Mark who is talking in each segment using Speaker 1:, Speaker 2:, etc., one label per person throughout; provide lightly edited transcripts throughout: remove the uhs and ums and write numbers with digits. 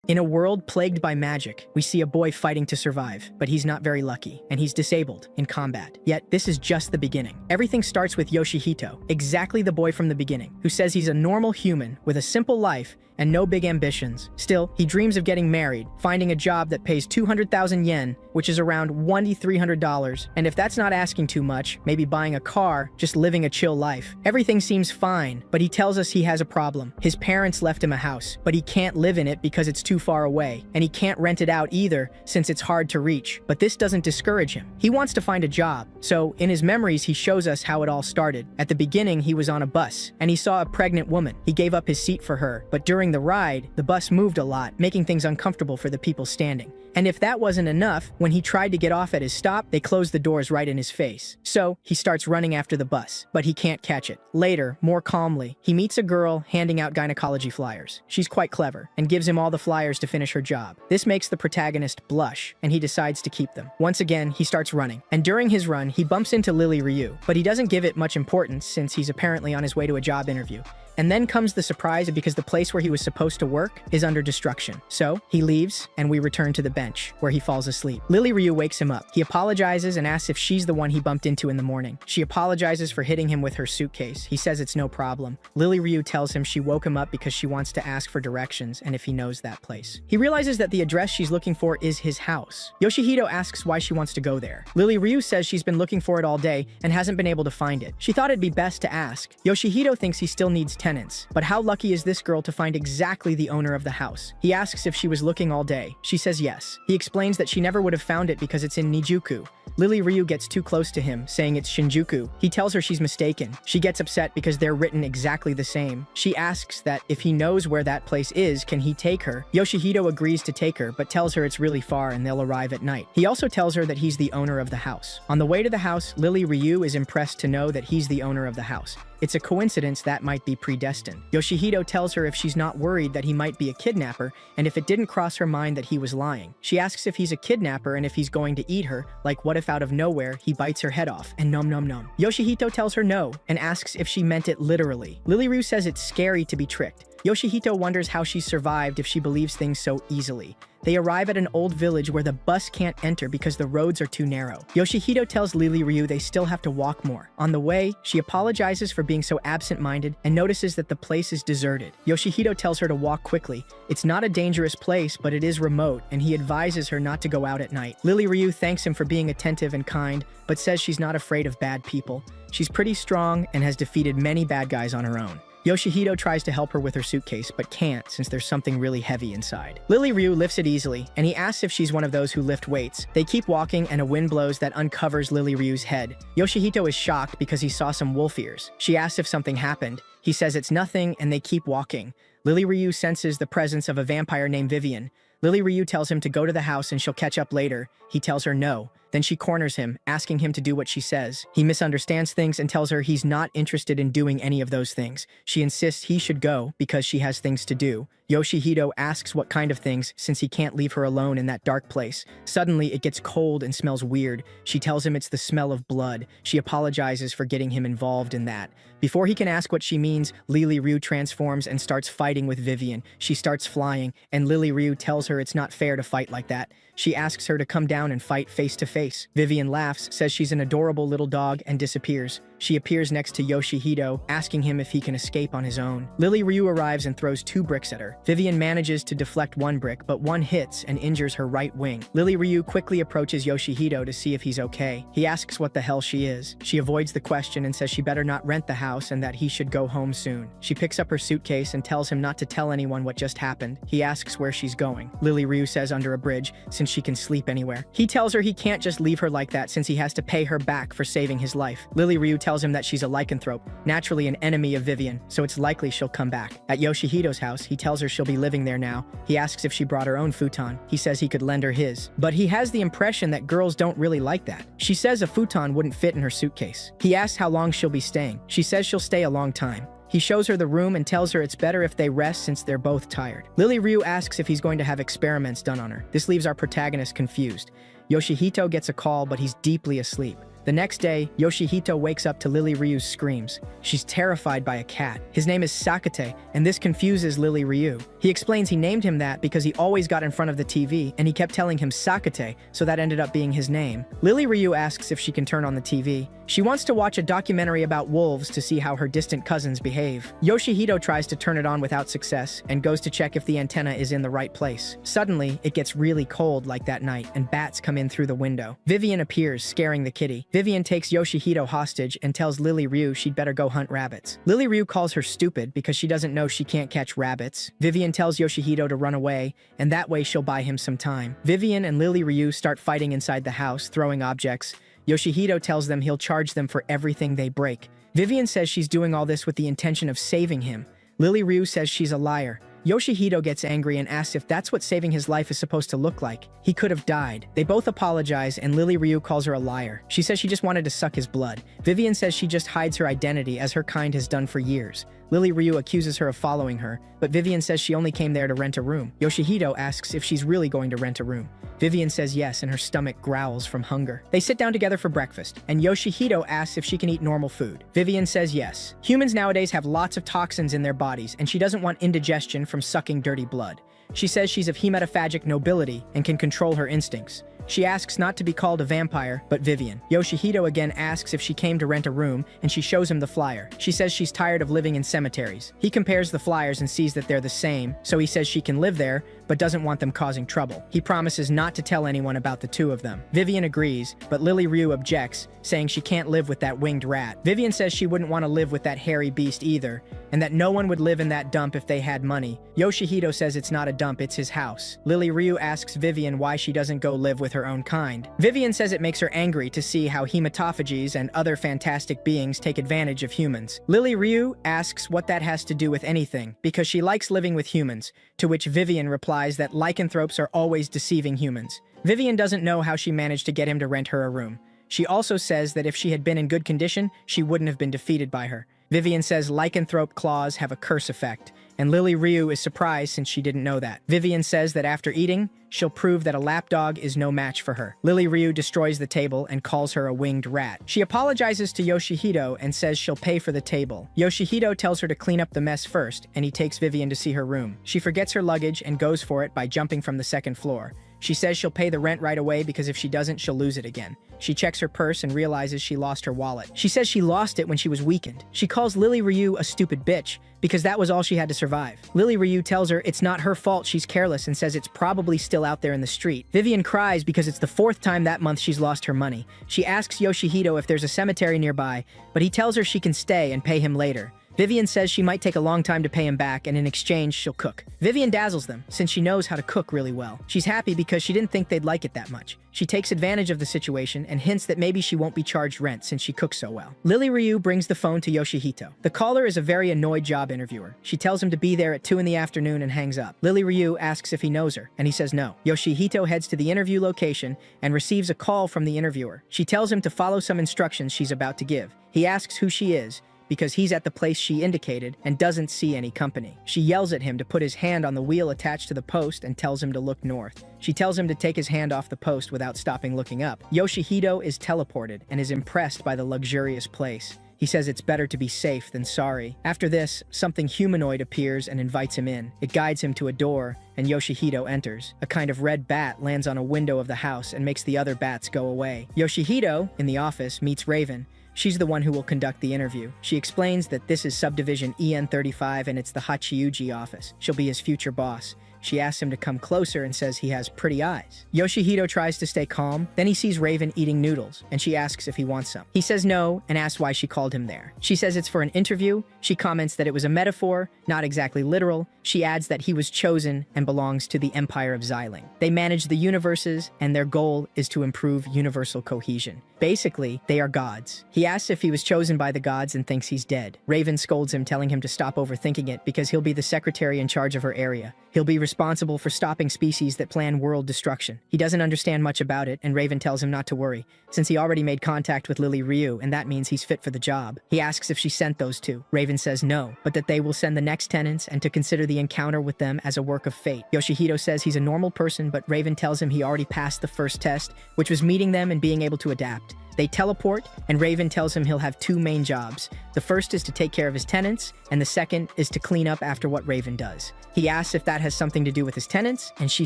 Speaker 1: In a world plagued by magic, we see a boy fighting to survive, but he's not very lucky, and he's disabled in combat. Yet, this is just the beginning. Everything starts with Yoshihito, exactly the boy from the beginning, who says he's a normal human with a simple life and no big ambitions. Still, he dreams of getting married, finding a job that pays 200,000 yen, which is around $1,300, and if that's not asking too much, maybe buying a car, just living a chill life. Everything seems fine, but he tells us he has a problem. His parents left him a house, but he can't live in it because it's too far away, and he can't rent it out either since it's hard to reach. But this doesn't discourage him. He wants to find a job, so in his memories he shows us how it all started. At the beginning, he was on a bus, and he saw a pregnant woman. He gave up his seat for her, but during the ride, the bus moved a lot, making things uncomfortable for the people standing. And if that wasn't enough, when he tried to get off at his stop, they closed the doors right in his face. So, he starts running after the bus, but he can't catch it. Later, more calmly, he meets a girl handing out gynecology flyers. She's quite clever, and gives him all the flyers to finish her job. This makes the protagonist blush, and he decides to keep them. Once again, he starts running, and during his run, he bumps into Lily Ryu, but he doesn't give it much importance since he's apparently on his way to a job interview. And then comes the surprise because the place where he was supposed to work is under destruction. So, he leaves, and we return to the bench, where he falls asleep. Lily Ryu wakes him up. He apologizes and asks if she's the one he bumped into in the morning. She apologizes for hitting him with her suitcase. He says it's no problem. Lily Ryu tells him she woke him up because she wants to ask for directions and if he knows that place. He realizes that the address she's looking for is his house. Yoshihito asks why she wants to go there. Lily Ryu says she's been looking for it all day and hasn't been able to find it. She thought it'd be best to ask. Yoshihito thinks he still needs tenants, but how lucky is this girl to find exactly the owner of the house? He asks if she was looking all day. She says yes. He explains that she never would have found it because it's in Nijuku. Lily Ryu gets too close to him, saying it's Shinjuku. He tells her she's mistaken. She gets upset because they're written exactly the same. She asks that if he knows where that place is, can he take her? Yoshihito agrees to take her, but tells her it's really far and they'll arrive at night. He also tells her that he's the owner of the house. On the way to the house, Lily Ryu is impressed to know that he's the owner of the house. It's a coincidence that might be predestined. Yoshihito tells her if she's not worried that he might be a kidnapper, and if it didn't cross her mind that he was lying. She asks if he's a kidnapper and if he's going to eat her, like what if out of nowhere he bites her head off and nom nom nom. Yoshihito tells her no, and asks if she meant it literally. Lily Ryu says it's scary to be tricked. Yoshihito wonders how she survived if she believes things so easily. They arrive at an old village where the bus can't enter because the roads are too narrow. Yoshihito tells Lily Ryu they still have to walk more. On the way, she apologizes for being so absent-minded and notices that the place is deserted. Yoshihito tells her to walk quickly. It's not a dangerous place, but it is remote, and he advises her not to go out at night. Lily Ryu thanks him for being attentive and kind, but says she's not afraid of bad people. She's pretty strong and has defeated many bad guys on her own. Yoshihito tries to help her with her suitcase, but can't since there's something really heavy inside. Lily Ryu lifts it easily, and he asks if she's one of those who lift weights. They keep walking, and a wind blows that uncovers Lily Ryu's head. Yoshihito is shocked because he saw some wolf ears. She asks if something happened. He says it's nothing, and they keep walking. Lily Ryu senses the presence of a vampire named Vivian. Lily Ryu tells him to go to the house and she'll catch up later. He tells her no. Then she corners him, asking him to do what she says. He misunderstands things and tells her he's not interested in doing any of those things. She insists he should go because she has things to do. Yoshihito asks what kind of things, since he can't leave her alone in that dark place. Suddenly, it gets cold and smells weird. She tells him it's the smell of blood. She apologizes for getting him involved in that. Before he can ask what she means, Lily Ryu transforms and starts fighting with Vivian. She starts flying, and Lily Ryu tells her it's not fair to fight like that. She asks her to come down and fight face to face. Vivian laughs, says she's an adorable little dog, and disappears. She appears next to Yoshihito, asking him if he can escape on his own. Lily Ryu arrives and throws 2 bricks at her. Vivian manages to deflect 1 brick, but 1 hits and injures her right wing. Lily Ryu quickly approaches Yoshihito to see if he's okay. He asks what the hell she is. She avoids the question and says she better not rent the house and that he should go home soon. She picks up her suitcase and tells him not to tell anyone what just happened. He asks where she's going. Lily Ryu says under a bridge, since she can sleep anywhere. He tells her he can't just leave her like that since he has to pay her back for saving his life. Lily Ryu tells him that she's a lycanthrope, naturally an enemy of Vivian, so it's likely she'll come back. At Yoshihito's house, he tells her she'll be living there now. He asks if she brought her own futon. He says he could lend her his, but he has the impression that girls don't really like that. She says a futon wouldn't fit in her suitcase. He asks how long she'll be staying. She says she'll stay a long time. He shows her the room and tells her it's better if they rest since they're both tired. Lily Ryu asks if he's going to have experiments done on her. This leaves our protagonist confused. Yoshihito gets a call, but he's deeply asleep. The next day, Yoshihito wakes up to Lily Ryu's screams. She's terrified by a cat. His name is Sakate, and this confuses Lily Ryu. He explains he named him that because he always got in front of the TV, and he kept telling him Sakate, so that ended up being his name. Lily Ryu asks if she can turn on the TV. She wants to watch a documentary about wolves to see how her distant cousins behave. Yoshihito tries to turn it on without success, and goes to check if the antenna is in the right place. Suddenly, it gets really cold like that night, and bats come in through the window. Vivian appears, scaring the kitty. Vivian takes Yoshihito hostage and tells Lily Ryu she'd better go hunt rabbits. Lily Ryu calls her stupid because she doesn't know she can't catch rabbits. Vivian tells Yoshihito to run away, and that way she'll buy him some time. Vivian and Lily Ryu start fighting inside the house, throwing objects. Yoshihito tells them he'll charge them for everything they break. Vivian says she's doing all this with the intention of saving him. Lily Ryu says she's a liar. Yoshihito gets angry and asks if that's what saving his life is supposed to look like. He could have died. They both apologize, and Lily Ryu calls her a liar. She says she just wanted to suck his blood. Vivian says she just hides her identity as her kind has done for years. Lily Ryu accuses her of following her, but Vivian says she only came there to rent a room. Yoshihito asks if she's really going to rent a room. Vivian says yes, and her stomach growls from hunger. They sit down together for breakfast, and Yoshihito asks if she can eat normal food. Vivian says yes. Humans nowadays have lots of toxins in their bodies, and she doesn't want indigestion from sucking dirty blood. She says she's of hematophagic nobility and can control her instincts. She asks not to be called a vampire, but Vivian. Yoshihito again asks if she came to rent a room, and she shows him the flyer. She says she's tired of living in cemeteries. He compares the flyers and sees that they're the same, so he says she can live there, but doesn't want them causing trouble. He promises not to tell anyone about the two of them. Vivian agrees, but Lily Ryu objects, saying she can't live with that winged rat. Vivian says she wouldn't want to live with that hairy beast either, and that no one would live in that dump if they had money. Yoshihito says it's not a dump, it's his house. Lily Ryu asks Vivian why she doesn't go live with her own kind. Vivian says it makes her angry to see how hematophages and other fantastic beings take advantage of humans. Lily Ryu asks what that has to do with anything, because she likes living with humans, to which Vivian replies that lycanthropes are always deceiving humans. Vivian doesn't know how she managed to get him to rent her a room. She also says that if she had been in good condition, she wouldn't have been defeated by her. Vivian says lycanthrope claws have a curse effect, and Lily Ryu is surprised since she didn't know that. Vivian says that after eating, she'll prove that a lapdog is no match for her. Lily Ryu destroys the table and calls her a winged rat. She apologizes to Yoshihito and says she'll pay for the table. Yoshihito tells her to clean up the mess first, and he takes Vivian to see her room. She forgets her luggage and goes for it by jumping from the second floor. She says she'll pay the rent right away because if she doesn't, she'll lose it again. She checks her purse and realizes she lost her wallet. She says she lost it when she was weakened. She calls Lily Ryu a stupid bitch because that was all she had to survive. Lily Ryu tells her it's not her fault she's careless and says it's probably still out there in the street. Vivian cries because it's the 4th time that month she's lost her money. She asks Yoshihito if there's a cemetery nearby, but he tells her she can stay and pay him later. Vivian says she might take a long time to pay him back, and in exchange, she'll cook. Vivian dazzles them, since she knows how to cook really well. She's happy because she didn't think they'd like it that much. She takes advantage of the situation and hints that maybe she won't be charged rent since she cooks so well. Lily Ryu brings the phone to Yoshihito. The caller is a very annoyed job interviewer. She tells him to be there at 2 in the afternoon and hangs up. Lily Ryu asks if he knows her, and he says no. Yoshihito heads to the interview location and receives a call from the interviewer. She tells him to follow some instructions she's about to give. He asks who she is, because he's at the place she indicated and doesn't see any company. She yells at him to put his hand on the wheel attached to the post and tells him to look north. She tells him to take his hand off the post without stopping looking up. Yoshihito is teleported and is impressed by the luxurious place. He says it's better to be safe than sorry. After this, something humanoid appears and invites him in. It guides him to a door, and Yoshihito enters. A kind of red bat lands on a window of the house and makes the other bats go away. Yoshihito, in the office, meets Raven. She's the one who will conduct the interview. She explains that this is subdivision EN35 and it's the Hachiuji office. She'll be his future boss. She asks him to come closer and says he has pretty eyes. Yoshihito tries to stay calm, then he sees Raven eating noodles, and she asks if he wants some. He says no, and asks why she called him there. She says it's for an interview. She comments that it was a metaphor, not exactly literal. She adds that he was chosen and belongs to the Empire of Xiling. They manage the universes, and their goal is to improve universal cohesion. Basically, they are gods. He asks if he was chosen by the gods and thinks he's dead. Raven scolds him, telling him to stop overthinking it because he'll be the secretary in charge of her area. He'll be responsible for stopping species that plan world destruction. He doesn't understand much about it, and Raven tells him not to worry, since he already made contact with Lily Ryu, and that means he's fit for the job. He asks if she sent those two. Raven says no, but that they will send the next tenants and to consider the encounter with them as a work of fate. Yoshihito says he's a normal person, but Raven tells him he already passed the first test, which was meeting them and being able to adapt. They teleport, and Raven tells him he'll have two main jobs. The first is to take care of his tenants, and the second is to clean up after what Raven does. He asks if that has something to do with his tenants, and she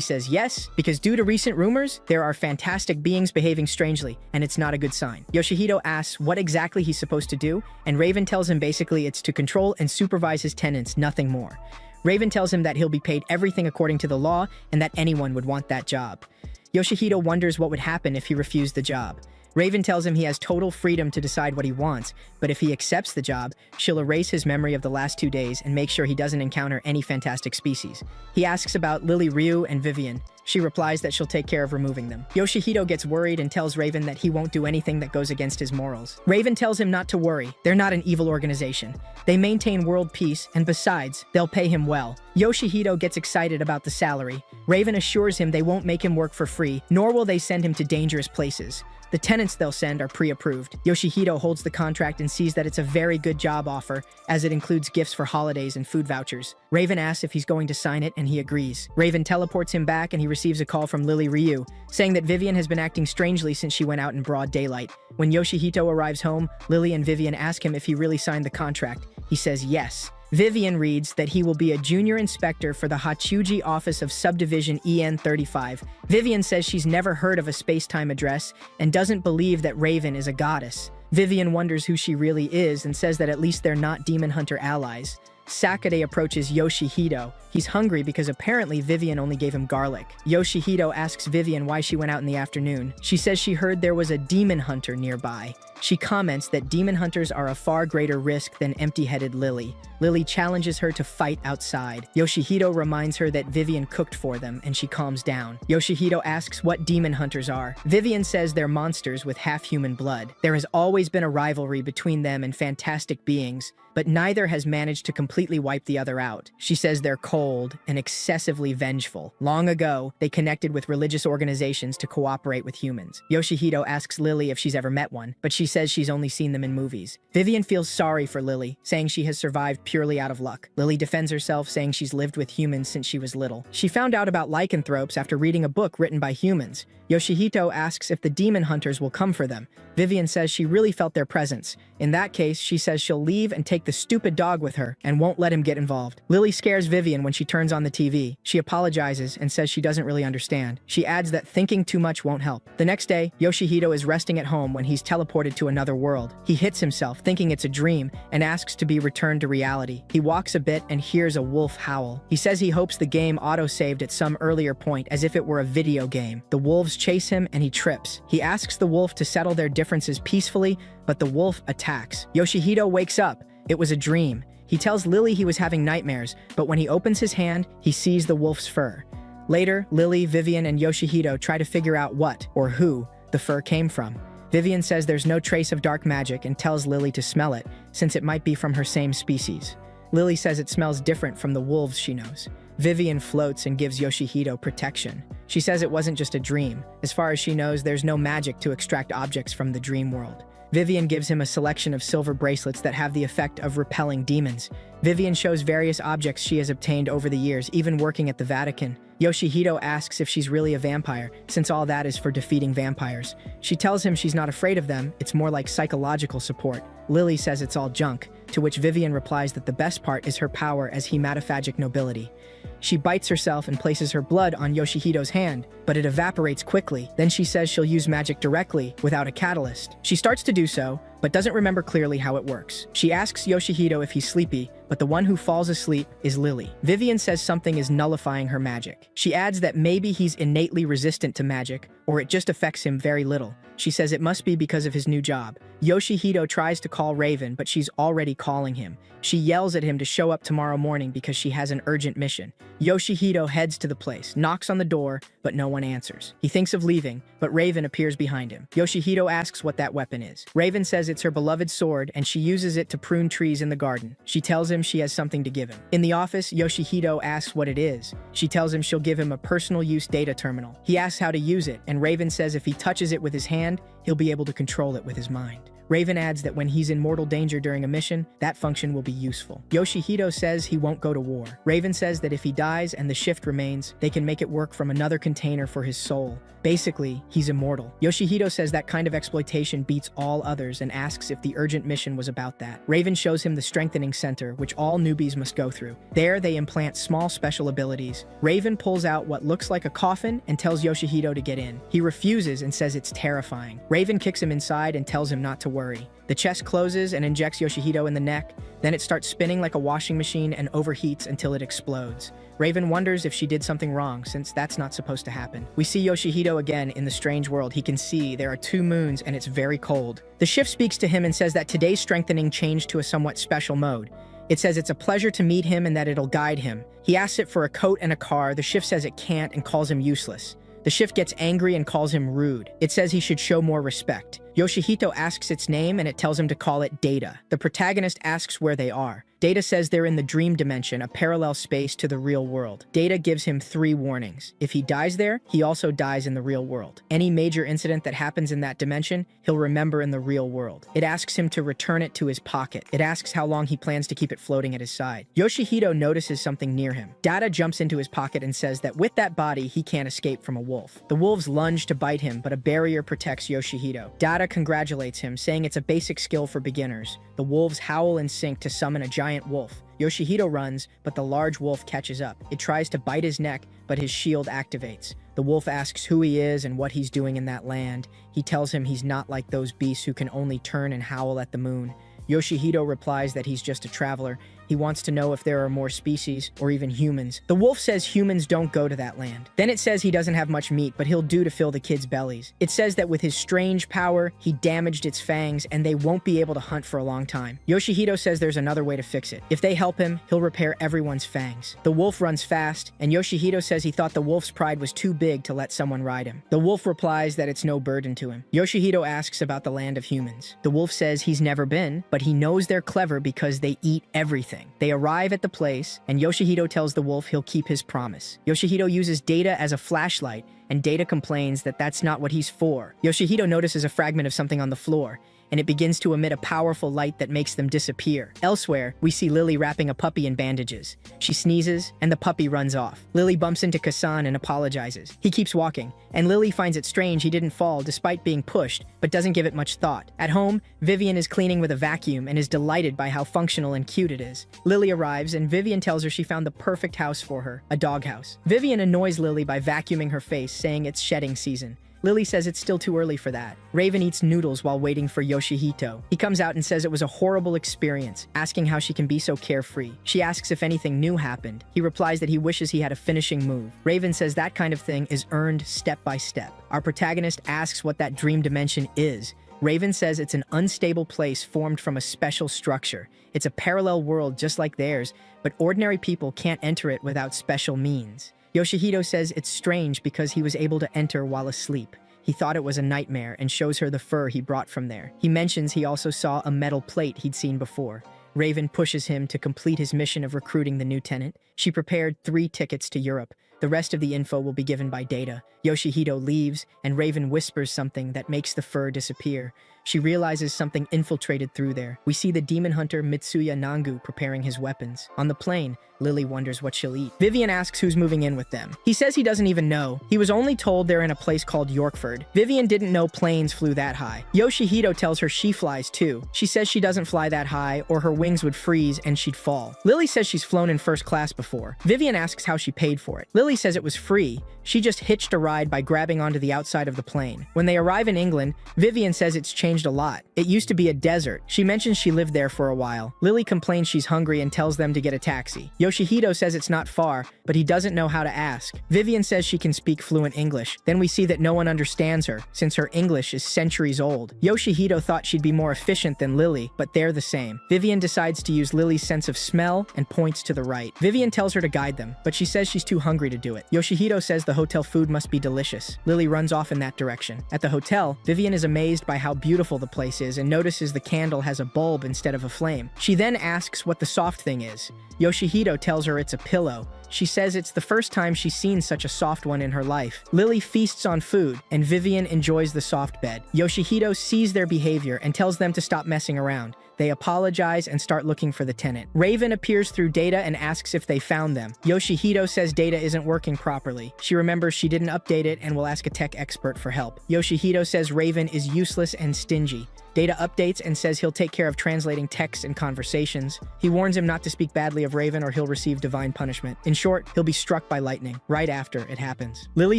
Speaker 1: says yes, because due to recent rumors, there are fantastic beings behaving strangely, and it's not a good sign. Yoshihito asks what exactly he's supposed to do, and Raven tells him basically it's to control and supervise his tenants, nothing more. Raven tells him that he'll be paid everything according to the law, and that anyone would want that job. Yoshihito wonders what would happen if he refused the job. Raven tells him he has total freedom to decide what he wants, but if he accepts the job, she'll erase his memory of the last 2 days and make sure he doesn't encounter any fantastic species. He asks about Lily, Ryu, and Vivian. She replies that she'll take care of removing them. Yoshihito gets worried and tells Raven that he won't do anything that goes against his morals. Raven tells him not to worry. They're not an evil organization. They maintain world peace, and besides, they'll pay him well. Yoshihito gets excited about the salary. Raven assures him they won't make him work for free, nor will they send him to dangerous places. The tenants they'll send are pre-approved. Yoshihito holds the contract and sees that it's a very good job offer, as it includes gifts for holidays and food vouchers. Raven asks if he's going to sign it, and he agrees. Raven teleports him back, and he receives a call from Lily Ryu, saying that Vivian has been acting strangely since she went out in broad daylight. When Yoshihito arrives home, Lily and Vivian ask him if he really signed the contract. He says yes. Vivian reads that he will be a junior inspector for the Hachuji office of subdivision EN35. Vivian says she's never heard of a space-time address and doesn't believe that Raven is a goddess. Vivian wonders who she really is and says that at least they're not demon hunter allies. Sakade approaches Yoshihito. He's hungry because apparently Vivian only gave him garlic. Yoshihito asks Vivian why she went out in the afternoon. She says she heard there was a demon hunter nearby. She comments that demon hunters are a far greater risk than empty-headed Lily. Lily challenges her to fight outside. Yoshihito reminds her that Vivian cooked for them, and she calms down. Yoshihito asks what demon hunters are. Vivian says they're monsters with half-human blood. There has always been a rivalry between them and fantastic beings, but neither has managed to completely wipe the other out. She says they're cold and excessively vengeful. Long ago, they connected with religious organizations to cooperate with humans. Yoshihito asks Lily if she's ever met one, but she says she's only seen them in movies. Vivian feels sorry for Lily, saying she has survived purely out of luck. Lily defends herself, saying she's lived with humans since she was little. She found out about lycanthropes after reading a book written by humans. Yoshihito asks if the demon hunters will come for them. Vivian says she really felt their presence. In that case, she says she'll leave and take the stupid dog with her and won't let him get involved. Lily scares Vivian when she turns on the TV. She apologizes and says she doesn't really understand. She adds that thinking too much won't help. The next day, Yoshihito is resting at home when he's teleported to another world. He hits himself, thinking it's a dream, and asks to be returned to reality. He walks a bit and hears a wolf howl. He says he hopes the game auto-saved at some earlier point as if it were a video game. The wolves chase him and he trips. He asks the wolf to settle their differences peacefully, but the wolf attacks. Yoshihito wakes up. It was a dream. He tells Lily he was having nightmares, but when he opens his hand, he sees the wolf's fur. Later, Lily, Vivian, and Yoshihito try to figure out what, or who, the fur came from. Vivian says there's no trace of dark magic and tells Lily to smell it, since it might be from her same species. Lily says it smells different from the wolves she knows. Vivian floats and gives Yoshihito protection. She says it wasn't just a dream. As far as she knows, there's no magic to extract objects from the dream world. Vivian gives him a selection of silver bracelets that have the effect of repelling demons. Vivian shows various objects she has obtained over the years, even working at the Vatican. Yoshihito asks if she's really a vampire, since all that is for defeating vampires. She tells him she's not afraid of them, it's more like psychological support. Lily says it's all junk, to which Vivian replies that the best part is her power as hematophagic nobility. She bites herself and places her blood on Yoshihito's hand, but it evaporates quickly. Then she says she'll use magic directly, without a catalyst. She starts to do so, but doesn't remember clearly how it works. She asks Yoshihito if he's sleepy, but the one who falls asleep is Lily. Vivian says something is nullifying her magic. She adds that maybe he's innately resistant to magic, or it just affects him very little. She says it must be because of his new job. Yoshihito tries to call Raven, but she's already calling him. She yells at him to show up tomorrow morning because she has an urgent mission. Yoshihito heads to the place, knocks on the door, but no one answers. He thinks of leaving, but Raven appears behind him. Yoshihito asks what that weapon is. Raven says it's her beloved sword, and she uses it to prune trees in the garden. She tells him she has something to give him. In the office, Yoshihito asks what it is. She tells him she'll give him a personal use data terminal. He asks how to use it, and Raven says if he touches it with his hand, he'll be able to control it with his mind. Raven adds that when he's in mortal danger during a mission, that function will be useful. Yoshihito says he won't go to war. Raven says that if he dies and the shift remains, they can make it work from another container for his soul. Basically, he's immortal. Yoshihito says that kind of exploitation beats all others and asks if the urgent mission was about that. Raven shows him the strengthening center, which all newbies must go through. There, they implant small special abilities. Raven pulls out what looks like a coffin and tells Yoshihito to get in. He refuses and says it's terrifying. Raven kicks him inside and tells him not to worry. The chest closes and injects Yoshihito in the neck. Then it starts spinning like a washing machine and overheats until it explodes. Raven wonders if she did something wrong, since that's not supposed to happen. We see Yoshihito again in the strange world. He can see there are 2 moons and it's very cold. The shift speaks to him and says that today's strengthening changed to a somewhat special mode. It says it's a pleasure to meet him and that it'll guide him. He asks it for a coat and a car. The shift says it can't and calls him useless. The shift gets angry and calls him rude. It says he should show more respect. Yoshihito asks its name and it tells him to call it Data. The protagonist asks where they are. Data says they're in the dream dimension, a parallel space to the real world. Data gives him 3 warnings. If he dies there, he also dies in the real world. Any major incident that happens in that dimension, he'll remember in the real world. It asks him to return it to his pocket. It asks how long he plans to keep it floating at his side. Yoshihito notices something near him. Data jumps into his pocket and says that with that body, he can't escape from a wolf. The wolves lunge to bite him, but a barrier protects Yoshihito. Data congratulates him, saying it's a basic skill for beginners. The wolves howl in sync to summon a giant wolf. Yoshihito runs, but the large wolf catches up. It tries to bite his neck, but his shield activates. The wolf asks who he is and what he's doing in that land. He tells him he's not like those beasts who can only turn and howl at the moon. Yoshihito replies that he's just a traveler. He wants to know if there are more species, or even humans. The wolf says humans don't go to that land. Then it says he doesn't have much meat, but he'll do to fill the kids' bellies. It says that with his strange power, he damaged its fangs, and they won't be able to hunt for a long time. Yoshihito says there's another way to fix it. If they help him, he'll repair everyone's fangs. The wolf runs fast, and Yoshihito says he thought the wolf's pride was too big to let someone ride him. The wolf replies that it's no burden to him. Yoshihito asks about the land of humans. The wolf says he's never been, but he knows they're clever because they eat everything. They arrive at the place, and Yoshihito tells the wolf he'll keep his promise. Yoshihito uses Data as a flashlight, and Data complains that that's not what he's for. Yoshihito notices a fragment of something on the floor, and it begins to emit a powerful light that makes them disappear. Elsewhere, we see Lily wrapping a puppy in bandages. She sneezes, and the puppy runs off. Lily bumps into Kasan and apologizes. He keeps walking, and Lily finds it strange he didn't fall despite being pushed, but doesn't give it much thought. At home, Vivian is cleaning with a vacuum and is delighted by how functional and cute it is. Lily arrives, and Vivian tells her she found the perfect house for her, a doghouse. Vivian annoys Lily by vacuuming her face, saying it's shedding season. Lily says it's still too early for that. Raven eats noodles while waiting for Yoshihito. He comes out and says it was a horrible experience, asking how she can be so carefree. She asks if anything new happened. He replies that he wishes he had a finishing move. Raven says that kind of thing is earned step by step. Our protagonist asks what that dream dimension is. Raven says it's an unstable place formed from a special structure. It's a parallel world just like theirs, but ordinary people can't enter it without special means. Yoshihito says it's strange because he was able to enter while asleep. He thought it was a nightmare and shows her the fur he brought from there. He mentions he also saw a metal plate he'd seen before. Raven pushes him to complete his mission of recruiting the new tenant. She prepared 3 tickets to Europe. The rest of the info will be given by Data. Yoshihito leaves, and Raven whispers something that makes the fur disappear. She realizes something infiltrated through there. We see the demon hunter Mitsuya Nangu preparing his weapons. On the plane, Lily wonders what she'll eat. Vivian asks who's moving in with them. He says he doesn't even know. He was only told they're in a place called Yorkford. Vivian didn't know planes flew that high. Yoshihito tells her she flies too. She says she doesn't fly that high, or her wings would freeze and she'd fall. Lily says she's flown in first class before. Vivian asks how she paid for it. Lily says it was free. She just hitched a ride by grabbing onto the outside of the plane. When they arrive in England, Vivian says it's changed a lot. It used to be a desert. She mentions she lived there for a while. Lily complains she's hungry and tells them to get a taxi. Yoshihito says it's not far, but he doesn't know how to ask. Vivian says she can speak fluent English. Then we see that no one understands her, since her English is centuries old. Yoshihito thought she'd be more efficient than Lily, but they're the same. Vivian decides to use Lily's sense of smell and points to the right. Vivian tells her to guide them, but she says she's too hungry to do it. Yoshihito says the hotel food must be delicious. Lily runs off in that direction. At the hotel, Vivian is amazed by how beautiful the place is and notices the candle has a bulb instead of a flame. She then asks what the soft thing is. Yoshihito tells her it's a pillow. She says it's the first time she's seen such a soft one in her life. Lily feasts on food, and Vivian enjoys the soft bed. Yoshihito sees their behavior and tells them to stop messing around. They apologize and start looking for the tenant. Raven appears through Data and asks if they found them. Yoshihito says Data isn't working properly. She remembers she didn't update it and will ask a tech expert for help. Yoshihito says Raven is useless and stingy. Data updates and says he'll take care of translating texts and conversations. He warns him not to speak badly of Raven or he'll receive divine punishment. In short, he'll be struck by lightning right after it happens. Lily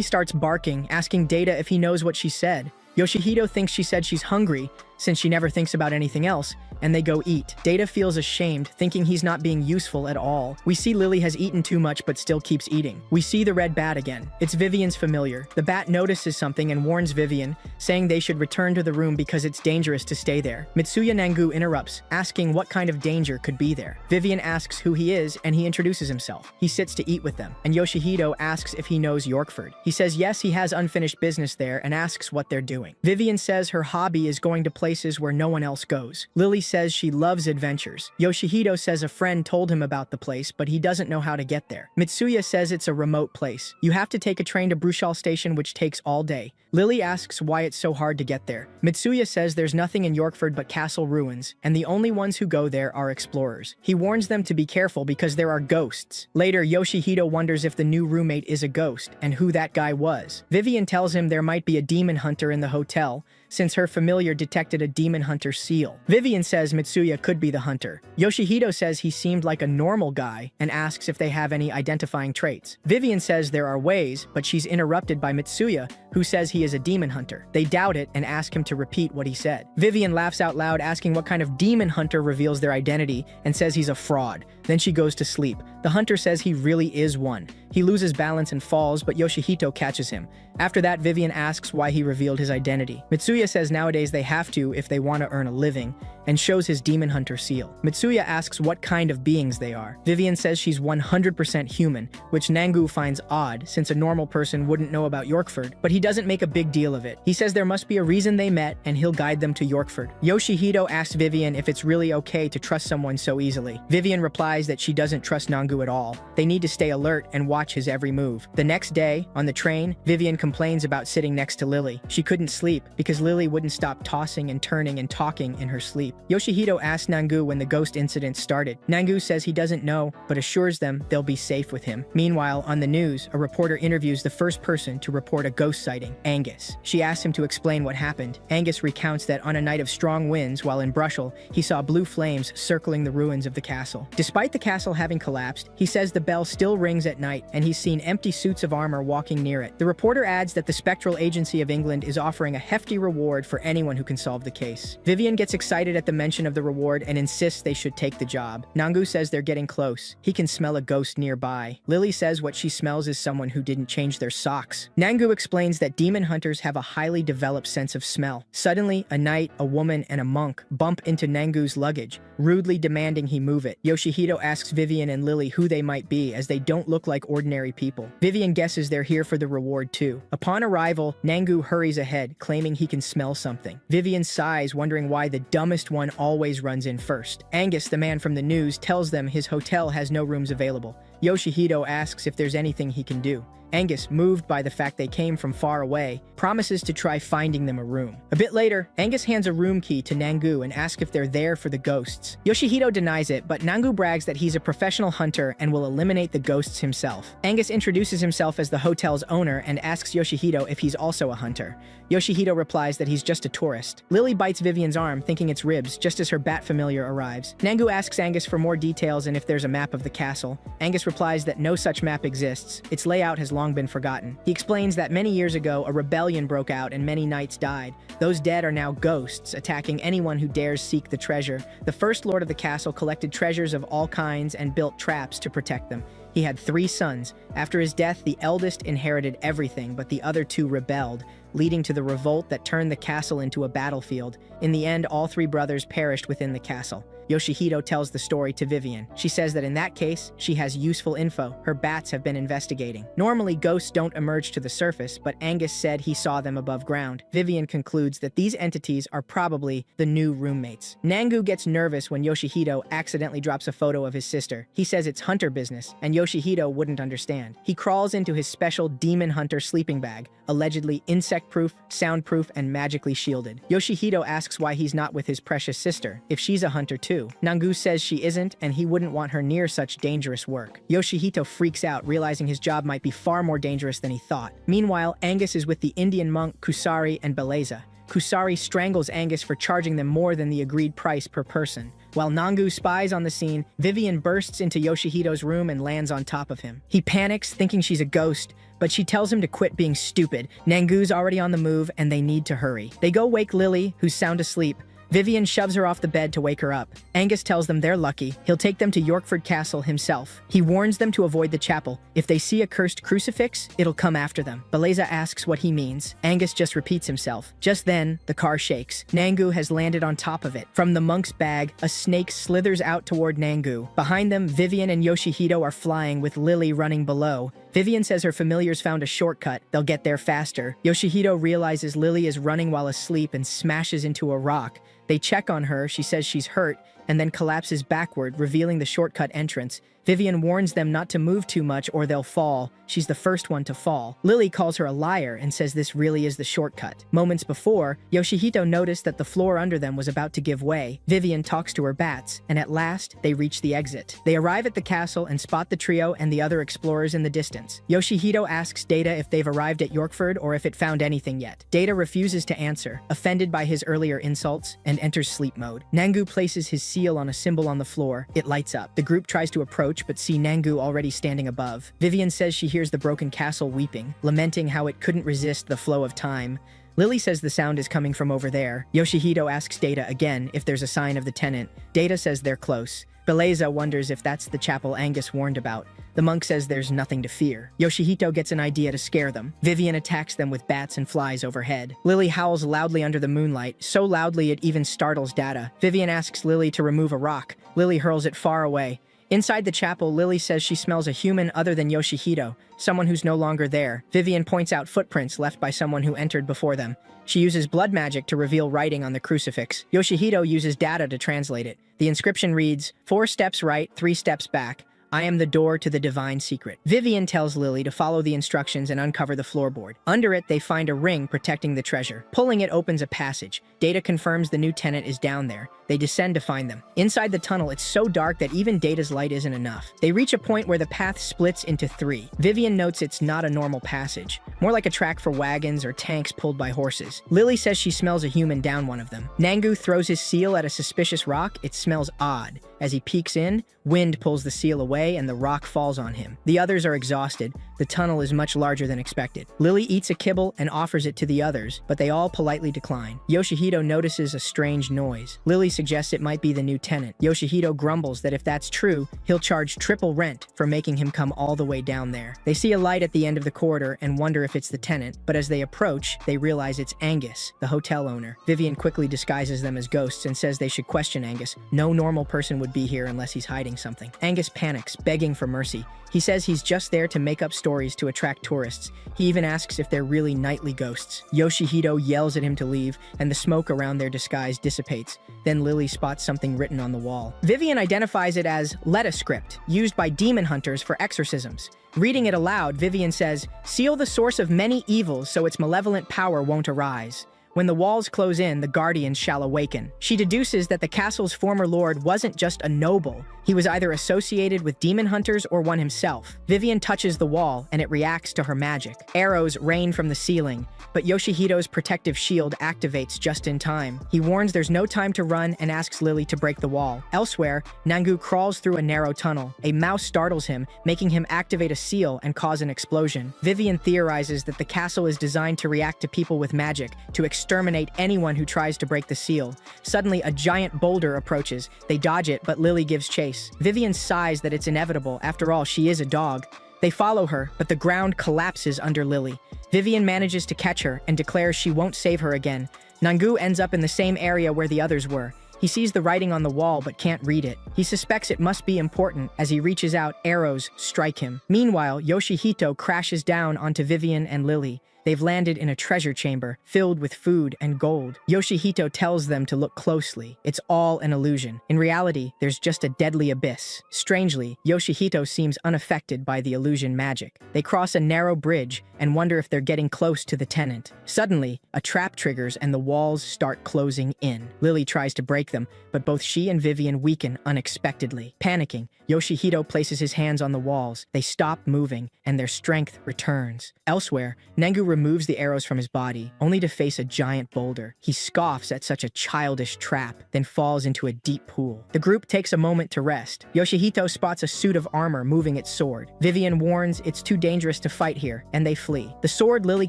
Speaker 1: starts barking, asking Data if he knows what she said. Yoshihito thinks she said she's hungry, since she never thinks about anything else, and they go eat. Data feels ashamed, thinking he's not being useful at all. We see Lily has eaten too much but still keeps eating. We see the red bat again. It's Vivian's familiar. The bat notices something and warns Vivian, saying they should return to the room because it's dangerous to stay there. Mitsuya Nangu interrupts, asking what kind of danger could be there. Vivian asks who he is, and he introduces himself. He sits to eat with them, and Yoshihito asks if he knows Yorkford. He says yes, he has unfinished business there, and asks what they're doing. Vivian says her hobby is going to places where no one else goes. Lily says she loves adventures. Yoshihito says a friend told him about the place, but he doesn't know how to get there. Mitsuya says it's a remote place. You have to take a train to Bruchal Station, which takes all day. Lily asks why it's so hard to get there. Mitsuya says there's nothing in Yorkford but castle ruins, and the only ones who go there are explorers. He warns them to be careful because there are ghosts. Later, Yoshihito wonders if the new roommate is a ghost, and who that guy was. Vivian tells him there might be a demon hunter in the hotel, since her familiar detected a demon hunter seal. Vivian says Mitsuya could be the hunter. Yoshihito says he seemed like a normal guy and asks if they have any identifying traits. Vivian says there are ways, but she's interrupted by Mitsuya, who says he is a demon hunter. They doubt it and ask him to repeat what he said. Vivian laughs out loud, asking what kind of demon hunter reveals their identity and says he's a fraud. Then she goes to sleep. The hunter says he really is one. He loses balance and falls, but Yoshihito catches him. After that, Vivian asks why he revealed his identity. Mitsuya says nowadays they have to if they want to earn a living, and shows his demon hunter seal. Mitsuya asks what kind of beings they are. Vivian says she's 100% human, which Nangu finds odd since a normal person wouldn't know about Yorkford, but he doesn't make a big deal of it. He says there must be a reason they met and he'll guide them to Yorkford. Yoshihito asks Vivian if it's really okay to trust someone so easily. Vivian replies that she doesn't trust Nangu at all. They need to stay alert and watch his every move. The next day, on the train, Vivian complains about sitting next to Lily. She couldn't sleep because Lily wouldn't stop tossing and turning and talking in her sleep. Yoshihito asks Nangu when the ghost incident started. Nangu says he doesn't know, but assures them they'll be safe with him. Meanwhile, on the news, a reporter interviews the first person to report a ghost sighting, Angus. She asks him to explain what happened. Angus recounts that on a night of strong winds while in Bruchal, he saw blue flames circling the ruins of the castle. Despite the castle having collapsed, he says the bell still rings at night and he's seen empty suits of armor walking near it. The reporter adds that the Spectral Agency of England is offering a hefty reward for anyone who can solve the case. Vivian gets excited at the mention of the reward and insists they should take the job. Nangu says they're getting close. He can smell a ghost nearby. Lily says what she smells is someone who didn't change their socks. Nangu explains that demon hunters have a highly developed sense of smell. Suddenly, a knight, a woman, and a monk bump into Nangu's luggage, rudely demanding he move it. Yoshihito asks Vivian and Lily who they might be as they don't look like ordinary people. Vivian guesses they're here for the reward too. Upon arrival, Nangu hurries ahead, claiming he can smell something. Vivian sighs, wondering why the dumbest one always runs in first. Angus, the man from the news, tells them his hotel has no rooms available. Yoshihito asks if there's anything he can do. Angus, moved by the fact they came from far away, promises to try finding them a room. A bit later, Angus hands a room key to Nangu and asks if they're there for the ghosts. Yoshihito denies it, but Nangu brags that he's a professional hunter and will eliminate the ghosts himself. Angus introduces himself as the hotel's owner and asks Yoshihito if he's also a hunter. Yoshihito replies that he's just a tourist. Lily bites Vivian's arm, thinking it's ribs, just as her bat familiar arrives. Nangu asks Angus for more details and if there's a map of the castle. Angus replies that no such map exists. Its layout has long been forgotten. He explains that many years ago, a rebellion broke out and many knights died. Those dead are now ghosts, attacking anyone who dares seek the treasure. The first lord of the castle collected treasures of all kinds and built traps to protect them. He had 3 sons. After his death, the eldest inherited everything, but the other 2 rebelled, leading to the revolt that turned the castle into a battlefield. In the end, all 3 brothers perished within the castle. Yoshihito tells the story to Vivian. She says that in that case, she has useful info her bats have been investigating. Normally, ghosts don't emerge to the surface, but Angus said he saw them above ground. Vivian concludes that these entities are probably the new roommates. Nangu gets nervous when Yoshihito accidentally drops a photo of his sister. He says it's hunter business, and Yoshihito wouldn't understand. He crawls into his special demon hunter sleeping bag, allegedly insect-proof, soundproof, and magically shielded. Yoshihito asks why he's not with his precious sister, if she's a hunter too. Nangu says she isn't, and he wouldn't want her near such dangerous work. Yoshihito freaks out, realizing his job might be far more dangerous than he thought. Meanwhile, Angus is with the Indian monk Kusari and Beleza. Kusari strangles Angus for charging them more than the agreed price per person. While Nangu spies on the scene, Vivian bursts into Yoshihito's room and lands on top of him. He panics, thinking she's a ghost, but she tells him to quit being stupid. Nangu's already on the move, and they need to hurry. They go wake Lily, who's sound asleep. Vivian shoves her off the bed to wake her up. Angus tells them they're lucky. He'll take them to Yorkford Castle himself. He warns them to avoid the chapel. If they see a cursed crucifix, it'll come after them. Beleza asks what he means. Angus just repeats himself. Just then, the car shakes. Nangu has landed on top of it. From the monk's bag, a snake slithers out toward Nangu. Behind them, Vivian and Yoshihito are flying, with Lily running below. Vivian says her familiars found a shortcut. They'll get there faster. Yoshihito realizes Lily is running while asleep and smashes into a rock. They check on her, she says she's hurt, and then collapses backward, revealing the shortcut entrance. Vivian warns them not to move too much or they'll fall. She's the first one to fall. Lily calls her a liar and says this really is the shortcut. Moments before, Yoshihito noticed that the floor under them was about to give way. Vivian talks to her bats, and at last, they reach the exit. They arrive at the castle and spot the trio and the other explorers in the distance. Yoshihito asks Data if they've arrived at Yorkford or if it found anything yet. Data refuses to answer, offended by his earlier insults, and enters sleep mode. Nangu places his seal on a symbol on the floor. It lights up. The group tries to approach, but see Nangu already standing above. Vivian says she hears the broken castle weeping, lamenting how it couldn't resist the flow of time. Lily says the sound is coming from over there. Yoshihito asks Data again if there's a sign of the tenant. Data says they're close. Beleza wonders if that's the chapel Angus warned about. The monk says there's nothing to fear. Yoshihito gets an idea to scare them. Vivian attacks them with bats and flies overhead. Lily howls loudly under the moonlight, so loudly it even startles Data. Vivian asks Lily to remove a rock. Lily hurls it far away. Inside the chapel, Lily says she smells a human other than Yoshihito, someone who's no longer there. Vivian points out footprints left by someone who entered before them. She uses blood magic to reveal writing on the crucifix. Yoshihito uses Data to translate it. The inscription reads, 4 steps right, 3 steps back. I am the door to the divine secret. Vivian tells Lily to follow the instructions and uncover the floorboard. Under it, they find a ring protecting the treasure. Pulling it opens a passage. Data confirms the new tenant is down there. They descend to find them. Inside the tunnel, it's so dark that even Data's light isn't enough. They reach a point where the path splits into 3. Vivian notes it's not a normal passage, more like a track for wagons or tanks pulled by horses. Lily says she smells a human down one of them. Nangu throws his seal at a suspicious rock. It smells odd. As he peeks in, wind pulls the seal away and the rock falls on him. The others are exhausted. The tunnel is much larger than expected. Lily eats a kibble and offers it to the others, but they all politely decline. Yoshihito notices a strange noise. Lily suggests it might be the new tenant. Yoshihito grumbles that if that's true, he'll charge triple rent for making him come all the way down there. They see a light at the end of the corridor and wonder if it's the tenant, but as they approach, they realize it's Angus, the hotel owner. Vivian quickly disguises them as ghosts and says they should question Angus. No normal person would be here unless he's hiding something. Angus panics, begging for mercy. He says he's just there to make up stories to attract tourists. He even asks if they're really nightly ghosts. Yoshihito yells at him to leave, and the smoke around their disguise dissipates. Then Lily spots something written on the wall. Vivian identifies it as lettascript, used by demon hunters for exorcisms. Reading it aloud, Vivian says, "Seal the source of many evils so its malevolent power won't arise. When the walls close in, the guardians shall awaken." She deduces that the castle's former lord wasn't just a noble. He was either associated with demon hunters or one himself. Vivian touches the wall, and it reacts to her magic. Arrows rain from the ceiling, but Yoshihito's protective shield activates just in time. He warns there's no time to run and asks Lily to break the wall. Elsewhere, Nangu crawls through a narrow tunnel. A mouse startles him, making him activate a seal and cause an explosion. Vivian theorizes that the castle is designed to react to people with magic, to exterminate anyone who tries to break the seal. Suddenly, a giant boulder approaches. They dodge it, but Lily gives chase. Vivian sighs that it's inevitable. After all, she is a dog. They follow her, but the ground collapses under Lily. Vivian manages to catch her and declares she won't save her again. Nangu ends up in the same area where the others were. He sees the writing on the wall but can't read it. He suspects it must be important. As he reaches out, arrows strike him. Meanwhile, Yoshihito crashes down onto Vivian and Lily. They've landed in a treasure chamber filled with food and gold. Yoshihito tells them to look closely. It's all an illusion. In reality, there's just a deadly abyss. Strangely, Yoshihito seems unaffected by the illusion magic. They cross a narrow bridge and wonder if they're getting close to the tenant. Suddenly, a trap triggers and the walls start closing in. Lily tries to break them, but both she and Vivian weaken unexpectedly. Panicking, Yoshihito places his hands on the walls. They stop moving, and their strength returns. Elsewhere, Nengu removes the arrows from his body, only to face a giant boulder. He scoffs at such a childish trap, then falls into a deep pool. The group takes a moment to rest. Yoshihito spots a suit of armor moving its sword. Vivian warns it's too dangerous to fight here, and they flee. The sword Lily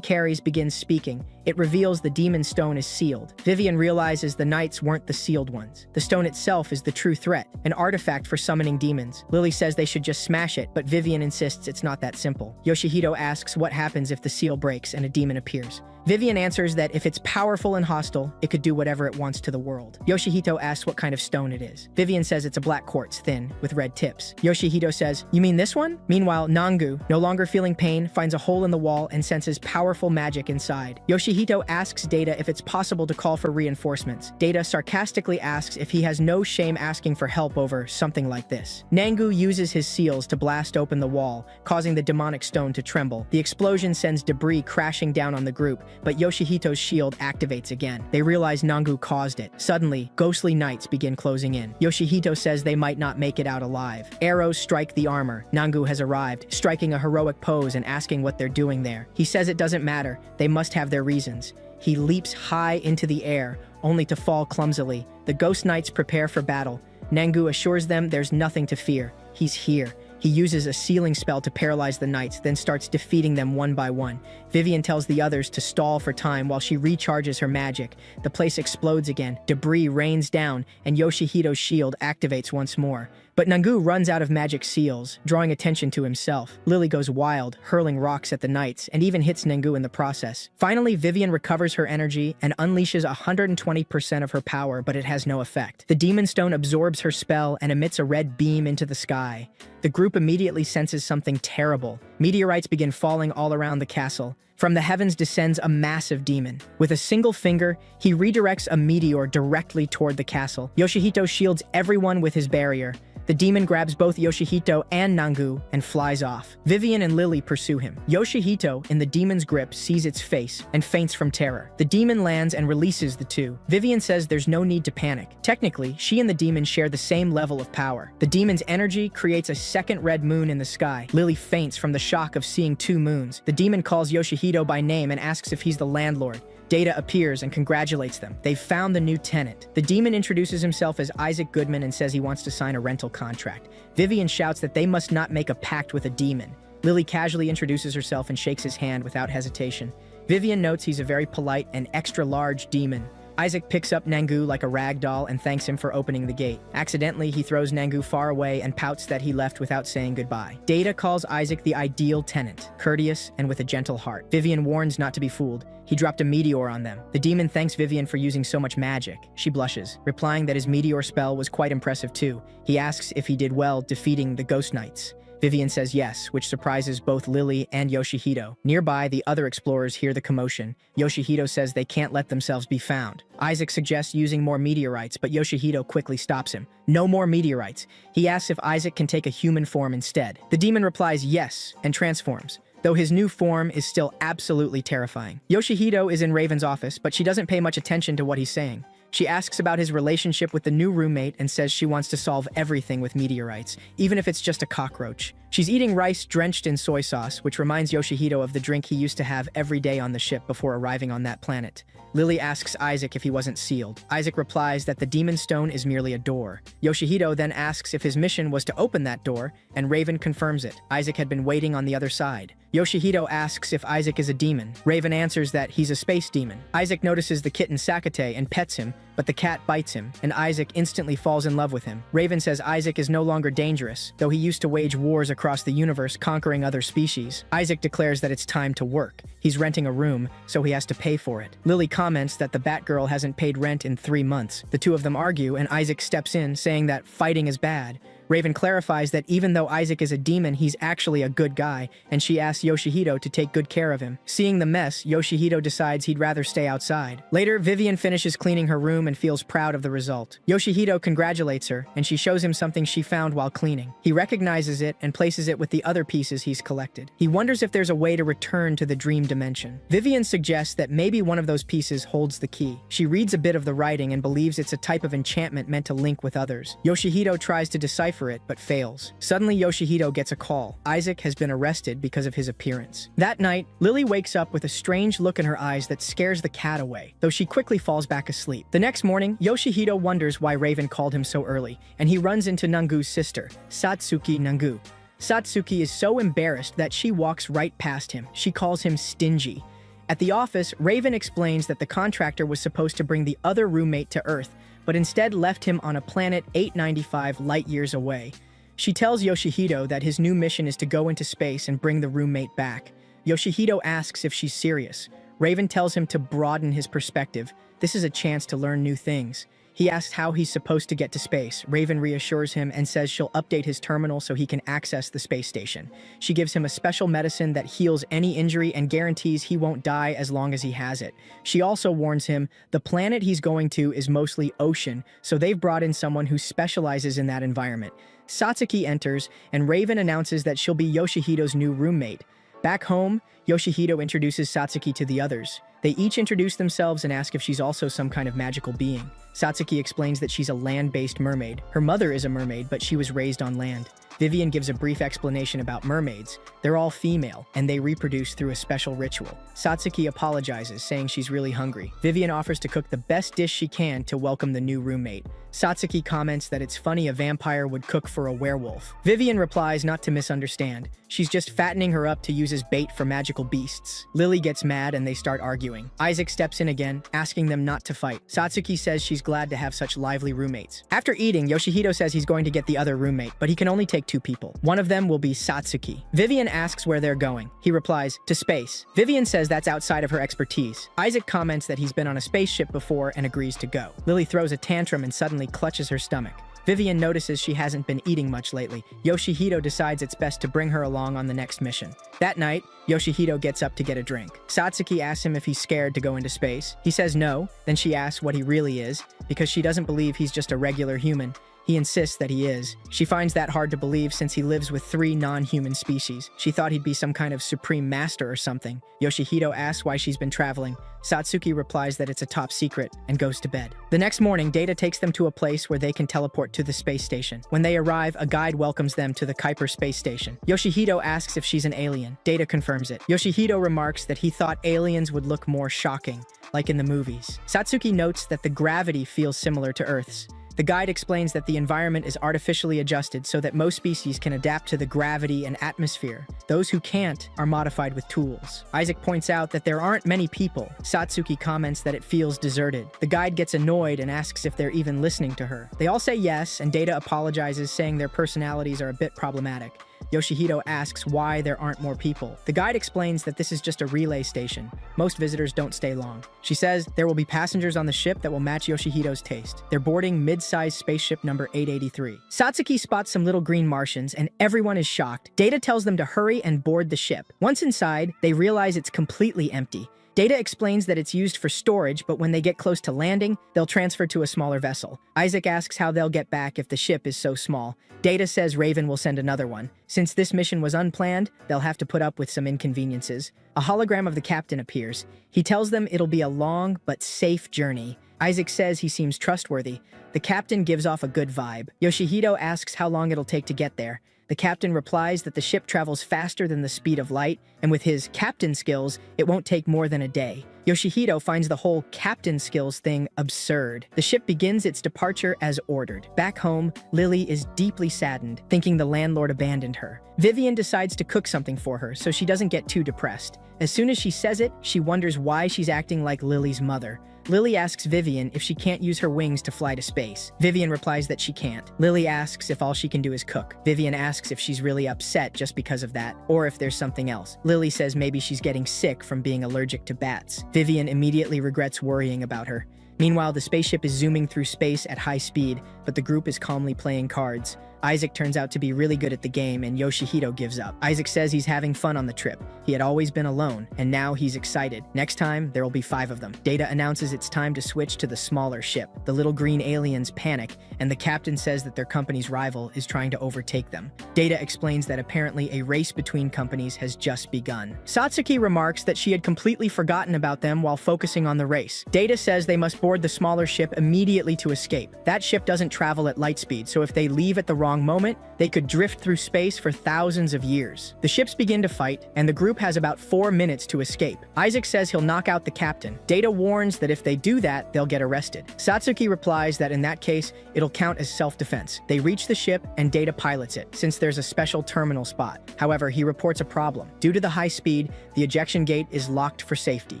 Speaker 1: carries begins speaking. It reveals the demon stone is sealed. Vivian realizes the knights weren't the sealed ones. The stone itself is the true threat, an artifact for summoning demons. Lily says they should just smash it, but Vivian insists it's not that simple. Yoshihito asks what happens if the seal breaks and a demon appears. Vivian answers that if it's powerful and hostile, it could do whatever it wants to the world. Yoshihito asks what kind of stone it is. Vivian says it's a black quartz, thin, with red tips. Yoshihito says, "You mean this one?" Meanwhile, Nangu, no longer feeling pain, finds a hole in the wall and senses powerful magic inside. Yoshihito asks Data if it's possible to call for reinforcements. Data sarcastically asks if he has no shame asking for help over something like this. Nangu uses his seals to blast open the wall, causing the demonic stone to tremble. The explosion sends debris crashing down on the group, but Yoshihito's shield activates again. They realize Nangu caused it. Suddenly, ghostly knights begin closing in. Yoshihito says they might not make it out alive. Arrows strike the armor. Nangu has arrived, striking a heroic pose and asking what they're doing there. He says it doesn't matter. They must have their reasons. He leaps high into the air, only to fall clumsily. The ghost knights prepare for battle. Nangu assures them there's nothing to fear. He's here. He uses a sealing spell to paralyze the knights, then starts defeating them one by one. Vivian tells the others to stall for time while she recharges her magic. The place explodes again, debris rains down, and Yoshihito's shield activates once more. But Nangu runs out of magic seals, drawing attention to himself. Lily goes wild, hurling rocks at the knights, and even hits Nangu in the process. Finally, Vivian recovers her energy and unleashes 120% of her power, but it has no effect. The demon stone absorbs her spell and emits a red beam into the sky. The group immediately senses something terrible. Meteorites begin falling all around the castle. From the heavens descends a massive demon. With a single finger, he redirects a meteor directly toward the castle. Yoshihito shields everyone with his barrier. The demon grabs both Yoshihito and Nangu and flies off. Vivian and Lily pursue him. Yoshihito, in the demon's grip, sees its face and faints from terror. The demon lands and releases the two. Vivian says there's no need to panic. Technically, she and the demon share the same level of power. The demon's energy creates a second red moon in the sky. Lily faints from the shock of seeing two moons. The demon calls Yoshihito by name and asks if he's the landlord. Data appears and congratulates them. They've found the new tenant. The demon introduces himself as Isaac Goodman and says he wants to sign a rental contract. Vivian shouts that they must not make a pact with a demon. Lily casually introduces herself and shakes his hand without hesitation. Vivian notes he's a very polite and extra-large demon. Isaac picks up Nangu like a rag doll and thanks him for opening the gate. Accidentally, he throws Nangu far away and pouts that he left without saying goodbye. Data calls Isaac the ideal tenant, courteous and with a gentle heart. Vivian warns not to be fooled. He dropped a meteor on them. The demon thanks Vivian for using so much magic. She blushes, replying that his meteor spell was quite impressive too. He asks if he did well defeating the Ghost Knights. Vivian says yes, which surprises both Lily and Yoshihito. Nearby, the other explorers hear the commotion. Yoshihito says they can't let themselves be found. Isaac suggests using more meteorites, but Yoshihito quickly stops him. No more meteorites. He asks if Isaac can take a human form instead. The demon replies yes and transforms, though his new form is still absolutely terrifying. Yoshihito is in Raven's office, but she doesn't pay much attention to what he's saying. She asks about his relationship with the new roommate and says she wants to solve everything with meteorites, even if it's just a cockroach. She's eating rice drenched in soy sauce, which reminds Yoshihito of the drink he used to have every day on the ship before arriving on that planet. Lily asks Isaac if he wasn't sealed. Isaac replies that the demon stone is merely a door. Yoshihito then asks if his mission was to open that door, and Raven confirms it. Isaac had been waiting on the other side. Yoshihito asks if Isaac is a demon. Raven answers that he's a space demon. Isaac notices the kitten Sakate and pets him, but the cat bites him, and Isaac instantly falls in love with him. Raven says Isaac is no longer dangerous, though he used to wage wars across the universe conquering other species. Isaac declares that it's time to work. He's renting a room, so he has to pay for it. Lily comments that the Batgirl hasn't paid rent in 3 months. The two of them argue, and Isaac steps in, saying that fighting is bad. Raven clarifies that even though Isaac is a demon, he's actually a good guy, and she asks Yoshihito to take good care of him. Seeing the mess, Yoshihito decides he'd rather stay outside. Later, Vivian finishes cleaning her room and feels proud of the result. Yoshihito congratulates her, and she shows him something she found while cleaning. He recognizes it and places it with the other pieces he's collected. He wonders if there's a way to return to the dream dimension. Vivian suggests that maybe one of those pieces holds the key. She reads a bit of the writing and believes it's a type of enchantment meant to link with others. Yoshihito tries to decipher it, but fails. Suddenly, Yoshihito gets a call. Isaac has been arrested because of his appearance. That night, Lily wakes up with a strange look in her eyes that scares the cat away, though she quickly falls back asleep. The next morning, Yoshihito wonders why Raven called him so early, and he runs into Nangu's sister, Satsuki Nangu. Satsuki is so embarrassed that she walks right past him. She calls him stingy. At the office, Raven explains that the contractor was supposed to bring the other roommate to Earth, but instead left him on a planet 895 light-years away. She tells Yoshihito that his new mission is to go into space and bring the roommate back. Yoshihito asks if she's serious. Raven tells him to broaden his perspective. This is a chance to learn new things. He asks how he's supposed to get to space. Raven reassures him and says she'll update his terminal so he can access the space station. She gives him a special medicine that heals any injury and guarantees he won't die as long as he has it. She also warns him the planet he's going to is mostly ocean, so they've brought in someone who specializes in that environment. Satsuki enters, and Raven announces that she'll be Yoshihito's new roommate. Back home, Yoshihito introduces Satsuki to the others. They each introduce themselves and ask if she's also some kind of magical being. Satsuki explains that she's a land-based mermaid. Her mother is a mermaid, but she was raised on land. Vivian gives a brief explanation about mermaids. They're all female, and they reproduce through a special ritual. Satsuki apologizes, saying she's really hungry. Vivian offers to cook the best dish she can to welcome the new roommate. Satsuki comments that it's funny a vampire would cook for a werewolf. Vivian replies not to misunderstand. She's just fattening her up to use as bait for magical beasts. Lily gets mad and they start arguing. Isaac steps in again, asking them not to fight. Satsuki says she's glad to have such lively roommates. After eating, Yoshihito says he's going to get the other roommate, but he can only take 2 people. One of them will be Satsuki. Vivian asks where they're going. He replies, to space. Vivian says that's outside of her expertise. Isaac comments that he's been on a spaceship before and agrees to go. Lily throws a tantrum and suddenly clutches her stomach. Vivian notices she hasn't been eating much lately. Yoshihito decides it's best to bring her along on the next mission. That night, Yoshihito gets up to get a drink. Satsuki asks him if he's scared to go into space. He says no, then she asks what he really is, because she doesn't believe he's just a regular human. He insists that he is. She finds that hard to believe since he lives with 3 non-human species. She thought he'd be some kind of supreme master or something. Yoshihito asks why she's been traveling. Satsuki replies that it's a top secret and goes to bed. The next morning, Data takes them to a place where they can teleport to the space station. When they arrive, a guide welcomes them to the Kuiper space station. Yoshihito asks if she's an alien. Data confirms it. Yoshihito remarks that he thought aliens would look more shocking, like in the movies. Satsuki notes that the gravity feels similar to Earth's. The guide explains that the environment is artificially adjusted so that most species can adapt to the gravity and atmosphere. Those who can't are modified with tools. Isaac points out that there aren't many people. Satsuki comments that it feels deserted. The guide gets annoyed and asks if they're even listening to her. They all say yes, and Data apologizes, saying their personalities are a bit problematic. Yoshihito asks why there aren't more people. The guide explains that this is just a relay station. Most visitors don't stay long. She says there will be passengers on the ship that will match Yoshihito's taste. They're boarding mid-sized spaceship number 883. Satsuki spots some little green Martians, and everyone is shocked. Data tells them to hurry and board the ship. Once inside, they realize it's completely empty. Data explains that it's used for storage, but when they get close to landing, they'll transfer to a smaller vessel. Isaac asks how they'll get back if the ship is so small. Data says Raven will send another one. Since this mission was unplanned, they'll have to put up with some inconveniences. A hologram of the captain appears. He tells them it'll be a long but safe journey. Isaac says he seems trustworthy. The captain gives off a good vibe. Yoshihito asks how long it'll take to get there. The captain replies that the ship travels faster than the speed of light, and with his captain skills, it won't take more than a day. Yoshihito finds the whole captain skills thing absurd. The ship begins its departure as ordered. Back home, Lily is deeply saddened, thinking the landlord abandoned her. Vivian decides to cook something for her so she doesn't get too depressed. As soon as she says it, she wonders why she's acting like Lily's mother. Lily asks Vivian if she can't use her wings to fly to space. Vivian replies that she can't. Lily asks if all she can do is cook. Vivian asks if she's really upset just because of that, or if there's something else. Lily says maybe she's getting sick from being allergic to bats. Vivian immediately regrets worrying about her. Meanwhile, the spaceship is zooming through space at high speed, but the group is calmly playing cards. Isaac turns out to be really good at the game, and Yoshihito gives up. Isaac says he's having fun on the trip. He had always been alone, and now he's excited. Next time, there will be 5 of them. Data announces it's time to switch to the smaller ship. The little green aliens panic, and the captain says that their company's rival is trying to overtake them. Data explains that apparently a race between companies has just begun. Satsuki remarks that she had completely forgotten about them while focusing on the race. Data says they must board the smaller ship immediately to escape. That ship doesn't travel at light speed, so if they leave at the wrong moment, they could drift through space for thousands of years. The ships begin to fight, and the group has about 4 minutes to escape. Isaac says he'll knock out the captain. Data warns that if they do that, they'll get arrested. Satsuki replies that in that case, it'll count as self-defense. They reach the ship, and Data pilots it, since there's a special terminal spot. However, he reports a problem. Due to the high speed, the ejection gate is locked for safety.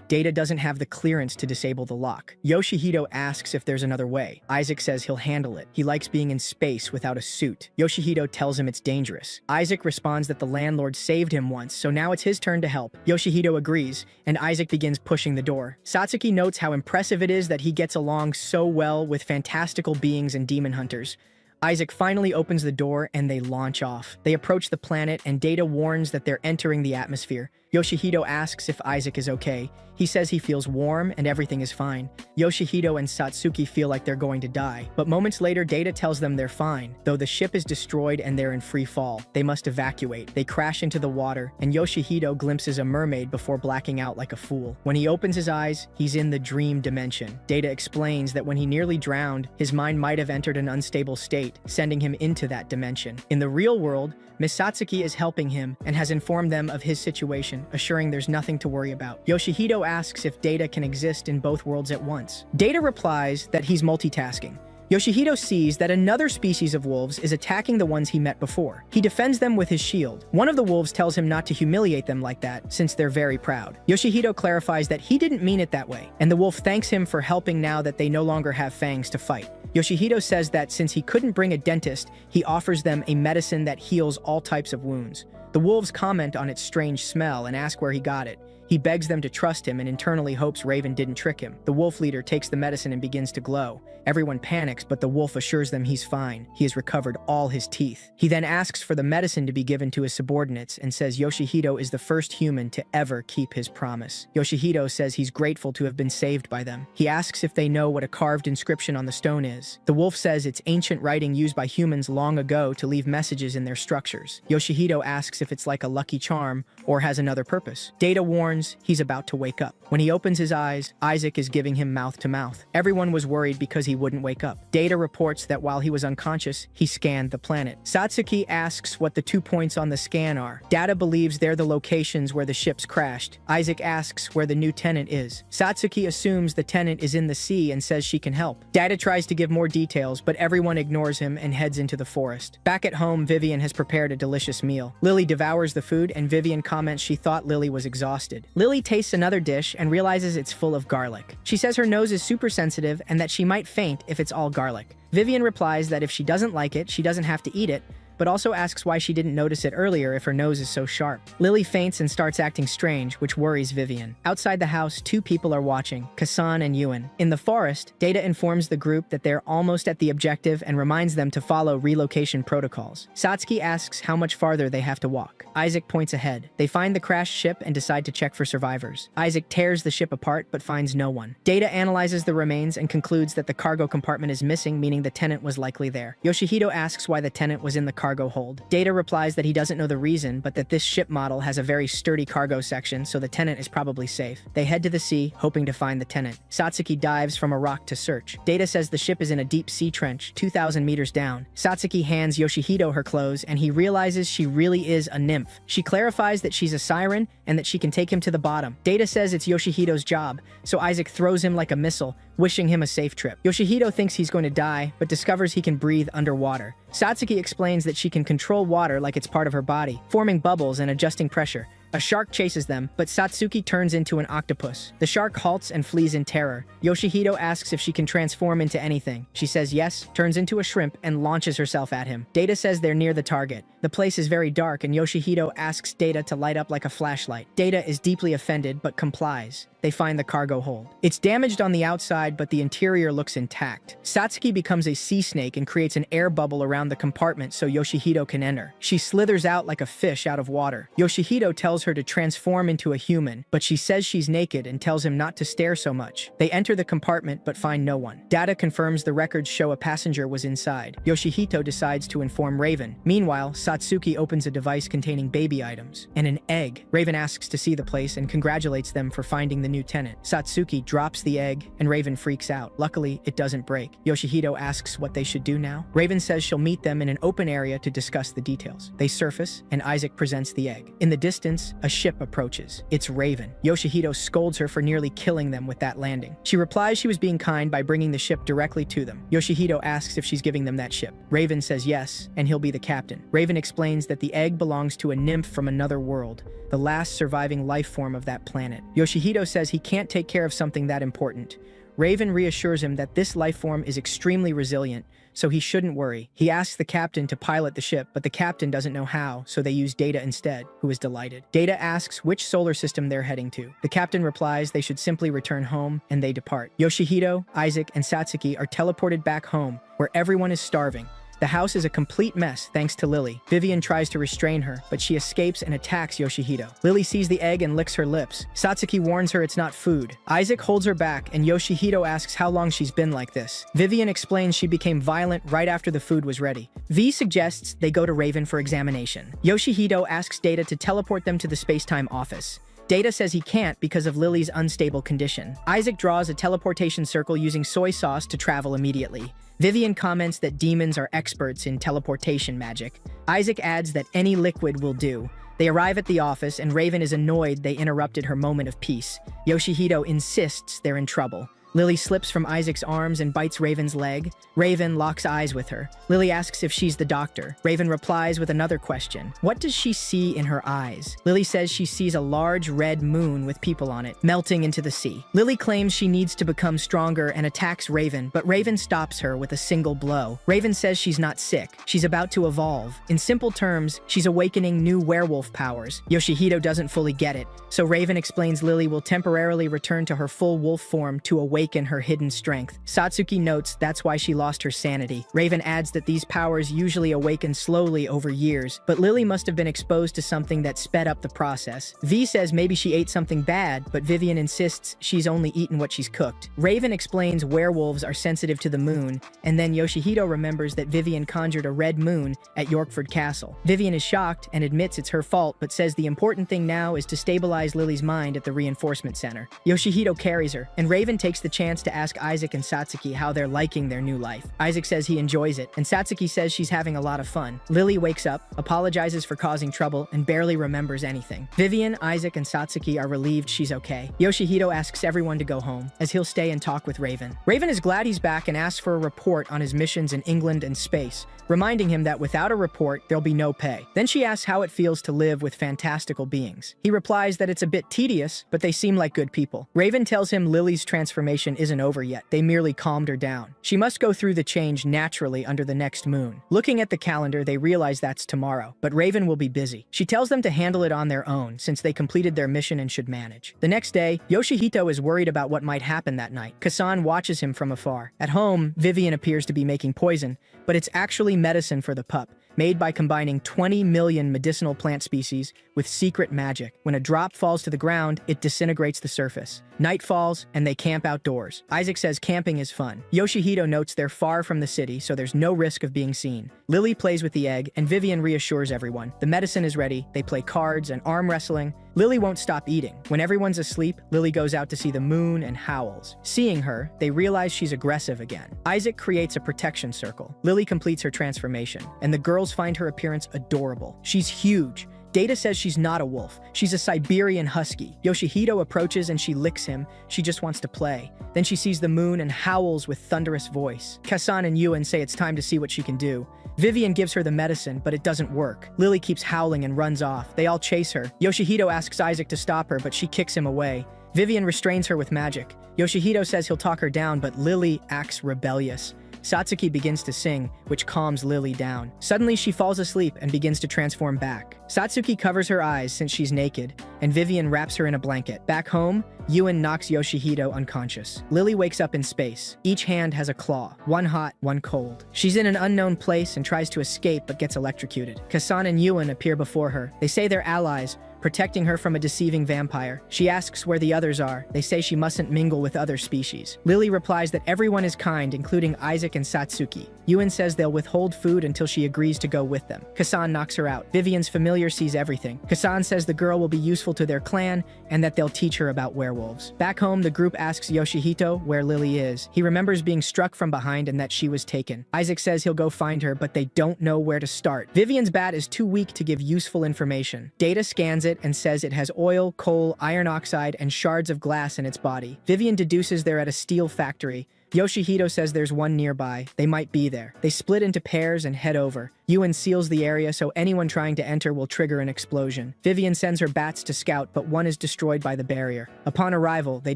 Speaker 1: Data doesn't have the clearance to disable the lock. Yoshihito asks if there's another way. Isaac says he'll handle it. He likes being in space without a suit. Yoshihito tells him it's dangerous. Isaac responds that the landlord saved him once, so now it's his turn to help. Yoshihito agrees, and Isaac begins pushing the door. Satsuki notes how impressive it is that he gets along so well with fantastical beings and demon hunters. Isaac finally opens the door and they launch off. They approach the planet and Data warns that they're entering the atmosphere. Yoshihito asks if Isaac is okay. He says he feels warm and everything is fine. Yoshihito and Satsuki feel like they're going to die. But moments later, Data tells them they're fine. Though the ship is destroyed and they're in free fall, they must evacuate. They crash into the water, and Yoshihito glimpses a mermaid before blacking out like a fool. When he opens his eyes, he's in the dream dimension. Data explains that when he nearly drowned, his mind might have entered an unstable state, sending him into that dimension. In the real world, Miss Satsuki is helping him and has informed them of his situation, assuring there's nothing to worry about. Yoshihito asks if Data can exist in both worlds at once. Data replies that he's multitasking. Yoshihito sees that another species of wolves is attacking the ones he met before. He defends them with his shield. One of the wolves tells him not to humiliate them like that, since they're very proud. Yoshihito clarifies that he didn't mean it that way, and the wolf thanks him for helping now that they no longer have fangs to fight. Yoshihito says that since he couldn't bring a dentist, he offers them a medicine that heals all types of wounds. The wolves comment on its strange smell and ask where he got it. He begs them to trust him and internally hopes Raven didn't trick him. The wolf leader takes the medicine and begins to glow. Everyone panics, but the wolf assures them he's fine. He has recovered all his teeth. He then asks for the medicine to be given to his subordinates and says Yoshihito is the first human to ever keep his promise. Yoshihito says he's grateful to have been saved by them. He asks if they know what a carved inscription on the stone is. The wolf says it's ancient writing used by humans long ago to leave messages in their structures. Yoshihito asks if it's like a lucky charm or has another purpose. Data warns he's about to wake up. When he opens his eyes, Isaac is giving him mouth to mouth. Everyone was worried because he wouldn't wake up. Data reports that while he was unconscious, he scanned the planet. Satsuki asks what the 2 points on the scan are. Data believes they're the locations where the ships crashed. Isaac asks where the new tenant is. Satsuki assumes the tenant is in the sea and says she can help. Data tries to give more details, but everyone ignores him and heads into the forest. Back at home, Vivian has prepared a delicious meal. Lily devours the food, and Vivian comments she thought Lily was exhausted. Lily tastes another dish and realizes it's full of garlic. She says her nose is super sensitive and that she might faint if it's all garlic. Vivian replies that if she doesn't like it, she doesn't have to eat it, but also asks why she didn't notice it earlier if her nose is so sharp. Lily faints and starts acting strange, which worries Vivian. Outside the house, 2 people are watching, Kasan and Yuan. In the forest, Data informs the group that they're almost at the objective and reminds them to follow relocation protocols. Satsuki asks how much farther they have to walk. Isaac points ahead. They find the crashed ship and decide to check for survivors. Isaac tears the ship apart but finds no one. Data analyzes the remains and concludes that the cargo compartment is missing, meaning the tenant was likely there. Yoshihito asks why the tenant was in the cargo hold. Data replies that he doesn't know the reason, but that this ship model has a very sturdy cargo section, so the tenant is probably safe. They head to the sea, hoping to find the tenant. Satsuki dives from a rock to search. Data says the ship is in a deep sea trench, 2,000 meters down. Satsuki hands Yoshihito her clothes, and he realizes she really is a nymph. She clarifies that she's a siren and that she can take him to the bottom. Data says it's Yoshihito's job, so Isaac throws him like a missile, wishing him a safe trip. Yoshihito thinks he's going to die, but discovers he can breathe underwater. Satsuki explains that she can control water like it's part of her body, forming bubbles and adjusting pressure. A shark chases them, but Satsuki turns into an octopus. The shark halts and flees in terror. Yoshihito asks if she can transform into anything. She says yes, turns into a shrimp, and launches herself at him. Data says they're near the target. The place is very dark, and Yoshihito asks Data to light up like a flashlight. Data is deeply offended, but complies. They find the cargo hold. It's damaged on the outside, but the interior looks intact. Satsuki becomes a sea snake and creates an air bubble around the compartment so Yoshihito can enter. She slithers out like a fish out of water. Yoshihito tells her to transform into a human, but she says she's naked and tells him not to stare so much. They enter the compartment but find no one. Data confirms the records show a passenger was inside. Yoshihito decides to inform Raven. Meanwhile, Satsuki opens a device containing baby items and an egg. Raven asks to see the place and congratulates them for finding the new tenant. Satsuki drops the egg and Raven freaks out. Luckily, it doesn't break. Yoshihito asks what they should do now. Raven says she'll meet them in an open area to discuss the details. They surface and Isaac presents the egg. In the distance, a ship approaches. It's Raven. Yoshihito scolds her for nearly killing them with that landing. She replies she was being kind by bringing the ship directly to them. Yoshihito asks if she's giving them that ship. Raven says yes, and he'll be the captain. Raven explains that the egg belongs to a nymph from another world, the last surviving life form of that planet. Yoshihito says he can't take care of something that important. Raven reassures him that this life form is extremely resilient, so he shouldn't worry. He asks the captain to pilot the ship, but the captain doesn't know how, so they use Data instead, who is delighted. Data asks which solar system they're heading to. The captain replies they should simply return home, and they depart. Yoshihito, Isaac, and Satsuki are teleported back home, where everyone is starving. The house is a complete mess thanks to Lily. Vivian tries to restrain her, but she escapes and attacks Yoshihito. Lily sees the egg and licks her lips. Satsuki warns her it's not food. Isaac holds her back, and Yoshihito asks how long she's been like this. Vivian explains she became violent right after the food was ready. V suggests they go to Raven for examination. Yoshihito asks Data to teleport them to the space-time office. Data says he can't because of Lily's unstable condition. Isaac draws a teleportation circle using soy sauce to travel immediately. Vivian comments that demons are experts in teleportation magic. Isaac adds that any liquid will do. They arrive at the office, and Raven is annoyed they interrupted her moment of peace. Yoshihito insists they're in trouble. Lily slips from Isaac's arms and bites Raven's leg. Raven locks eyes with her. Lily asks if she's the doctor. Raven replies with another question. What does she see in her eyes? Lily says she sees a large red moon with people on it, melting into the sea. Lily claims she needs to become stronger and attacks Raven, but Raven stops her with a single blow. Raven says she's not sick. She's about to evolve. In simple terms, she's awakening new werewolf powers. Yoshihito doesn't fully get it, so Raven explains Lily will temporarily return to her full wolf form to awaken her hidden strength. Satsuki notes that's why she lost her sanity. Raven adds that these powers usually awaken slowly over years, but Lily must have been exposed to something that sped up the process. V says maybe she ate something bad, but Vivian insists she's only eaten what she's cooked. Raven explains werewolves are sensitive to the moon, and then Yoshihito remembers that Vivian conjured a red moon at Yorkford Castle. Vivian is shocked and admits it's her fault, but says the important thing now is to stabilize Lily's mind at the reinforcement center. Yoshihito carries her, and Raven takes the chance to ask Isaac and Satsuki how they're liking their new life. Isaac says he enjoys it, and Satsuki says she's having a lot of fun. Lily wakes up, apologizes for causing trouble, and barely remembers anything. Vivian, Isaac, and Satsuki are relieved she's okay. Yoshihito asks everyone to go home, as he'll stay and talk with Raven. Raven is glad he's back and asks for a report on his missions in England and space, reminding him that without a report, there'll be no pay. Then she asks how it feels to live with fantastical beings. He replies that it's a bit tedious, but they seem like good people. Raven tells him Lily's transformation isn't over yet. They merely calmed her down. She must go through the change naturally under the next moon. Looking at the calendar, they realize that's tomorrow, but Raven will be busy. She tells them to handle it on their own, since they completed their mission and should manage. The next day, Yoshihito is worried about what might happen that night. Kasan watches him from afar. At home, Vivian appears to be making poison, but it's actually medicine for the pup, made by combining 20 million medicinal plant species with secret magic. When a drop falls to the ground, it disintegrates the surface. Night falls, and they camp outdoors. Isaac says camping is fun. Yoshihito notes they're far from the city, so there's no risk of being seen. Lily plays with the egg, and Vivian reassures everyone. The medicine is ready. They play cards and arm wrestling. Lily won't stop eating. When everyone's asleep, Lily goes out to see the moon and howls. Seeing her, they realize she's aggressive again. Isaac creates a protection circle. Lily completes her transformation, and the girls find her appearance adorable. She's huge. Data says she's not a wolf. She's a Siberian husky. Yoshihito approaches and she licks him. She just wants to play. Then she sees the moon and howls with thunderous voice. Kasan and Yuan say it's time to see what she can do. Vivian gives her the medicine, but it doesn't work. Lily keeps howling and runs off. They all chase her. Yoshihito asks Isaac to stop her, but she kicks him away. Vivian restrains her with magic. Yoshihito says he'll talk her down, but Lily acts rebellious. Satsuki begins to sing, which calms Lily down. Suddenly, she falls asleep and begins to transform back. Satsuki covers her eyes since she's naked, and Vivian wraps her in a blanket. Back home, Yuen knocks Yoshihito unconscious. Lily wakes up in space. Each hand has a claw, one hot, one cold. She's in an unknown place and tries to escape but gets electrocuted. Kasan and Yuen appear before her. They say they're allies, protecting her from a deceiving vampire. She asks where the others are. They say she mustn't mingle with other species. Lily replies that everyone is kind, including Isaac and Satsuki. Yuen says they'll withhold food until she agrees to go with them. Kasan knocks her out. Vivian's familiar sees everything. Kasan says the girl will be useful to their clan and that they'll teach her about werewolves. Back home, the group asks Yoshihito where Lily is. He remembers being struck from behind and that she was taken. Isaac says he'll go find her, but they don't know where to start. Vivian's bat is too weak to give useful information. Data scans it and says it has oil, coal, iron oxide, and shards of glass in its body. Vivian deduces they're at a steel factory. Yoshihito says there's one nearby. They might be there. They split into pairs and head over. Yuen seals the area so anyone trying to enter will trigger an explosion. Vivian sends her bats to scout, but one is destroyed by the barrier. Upon arrival, they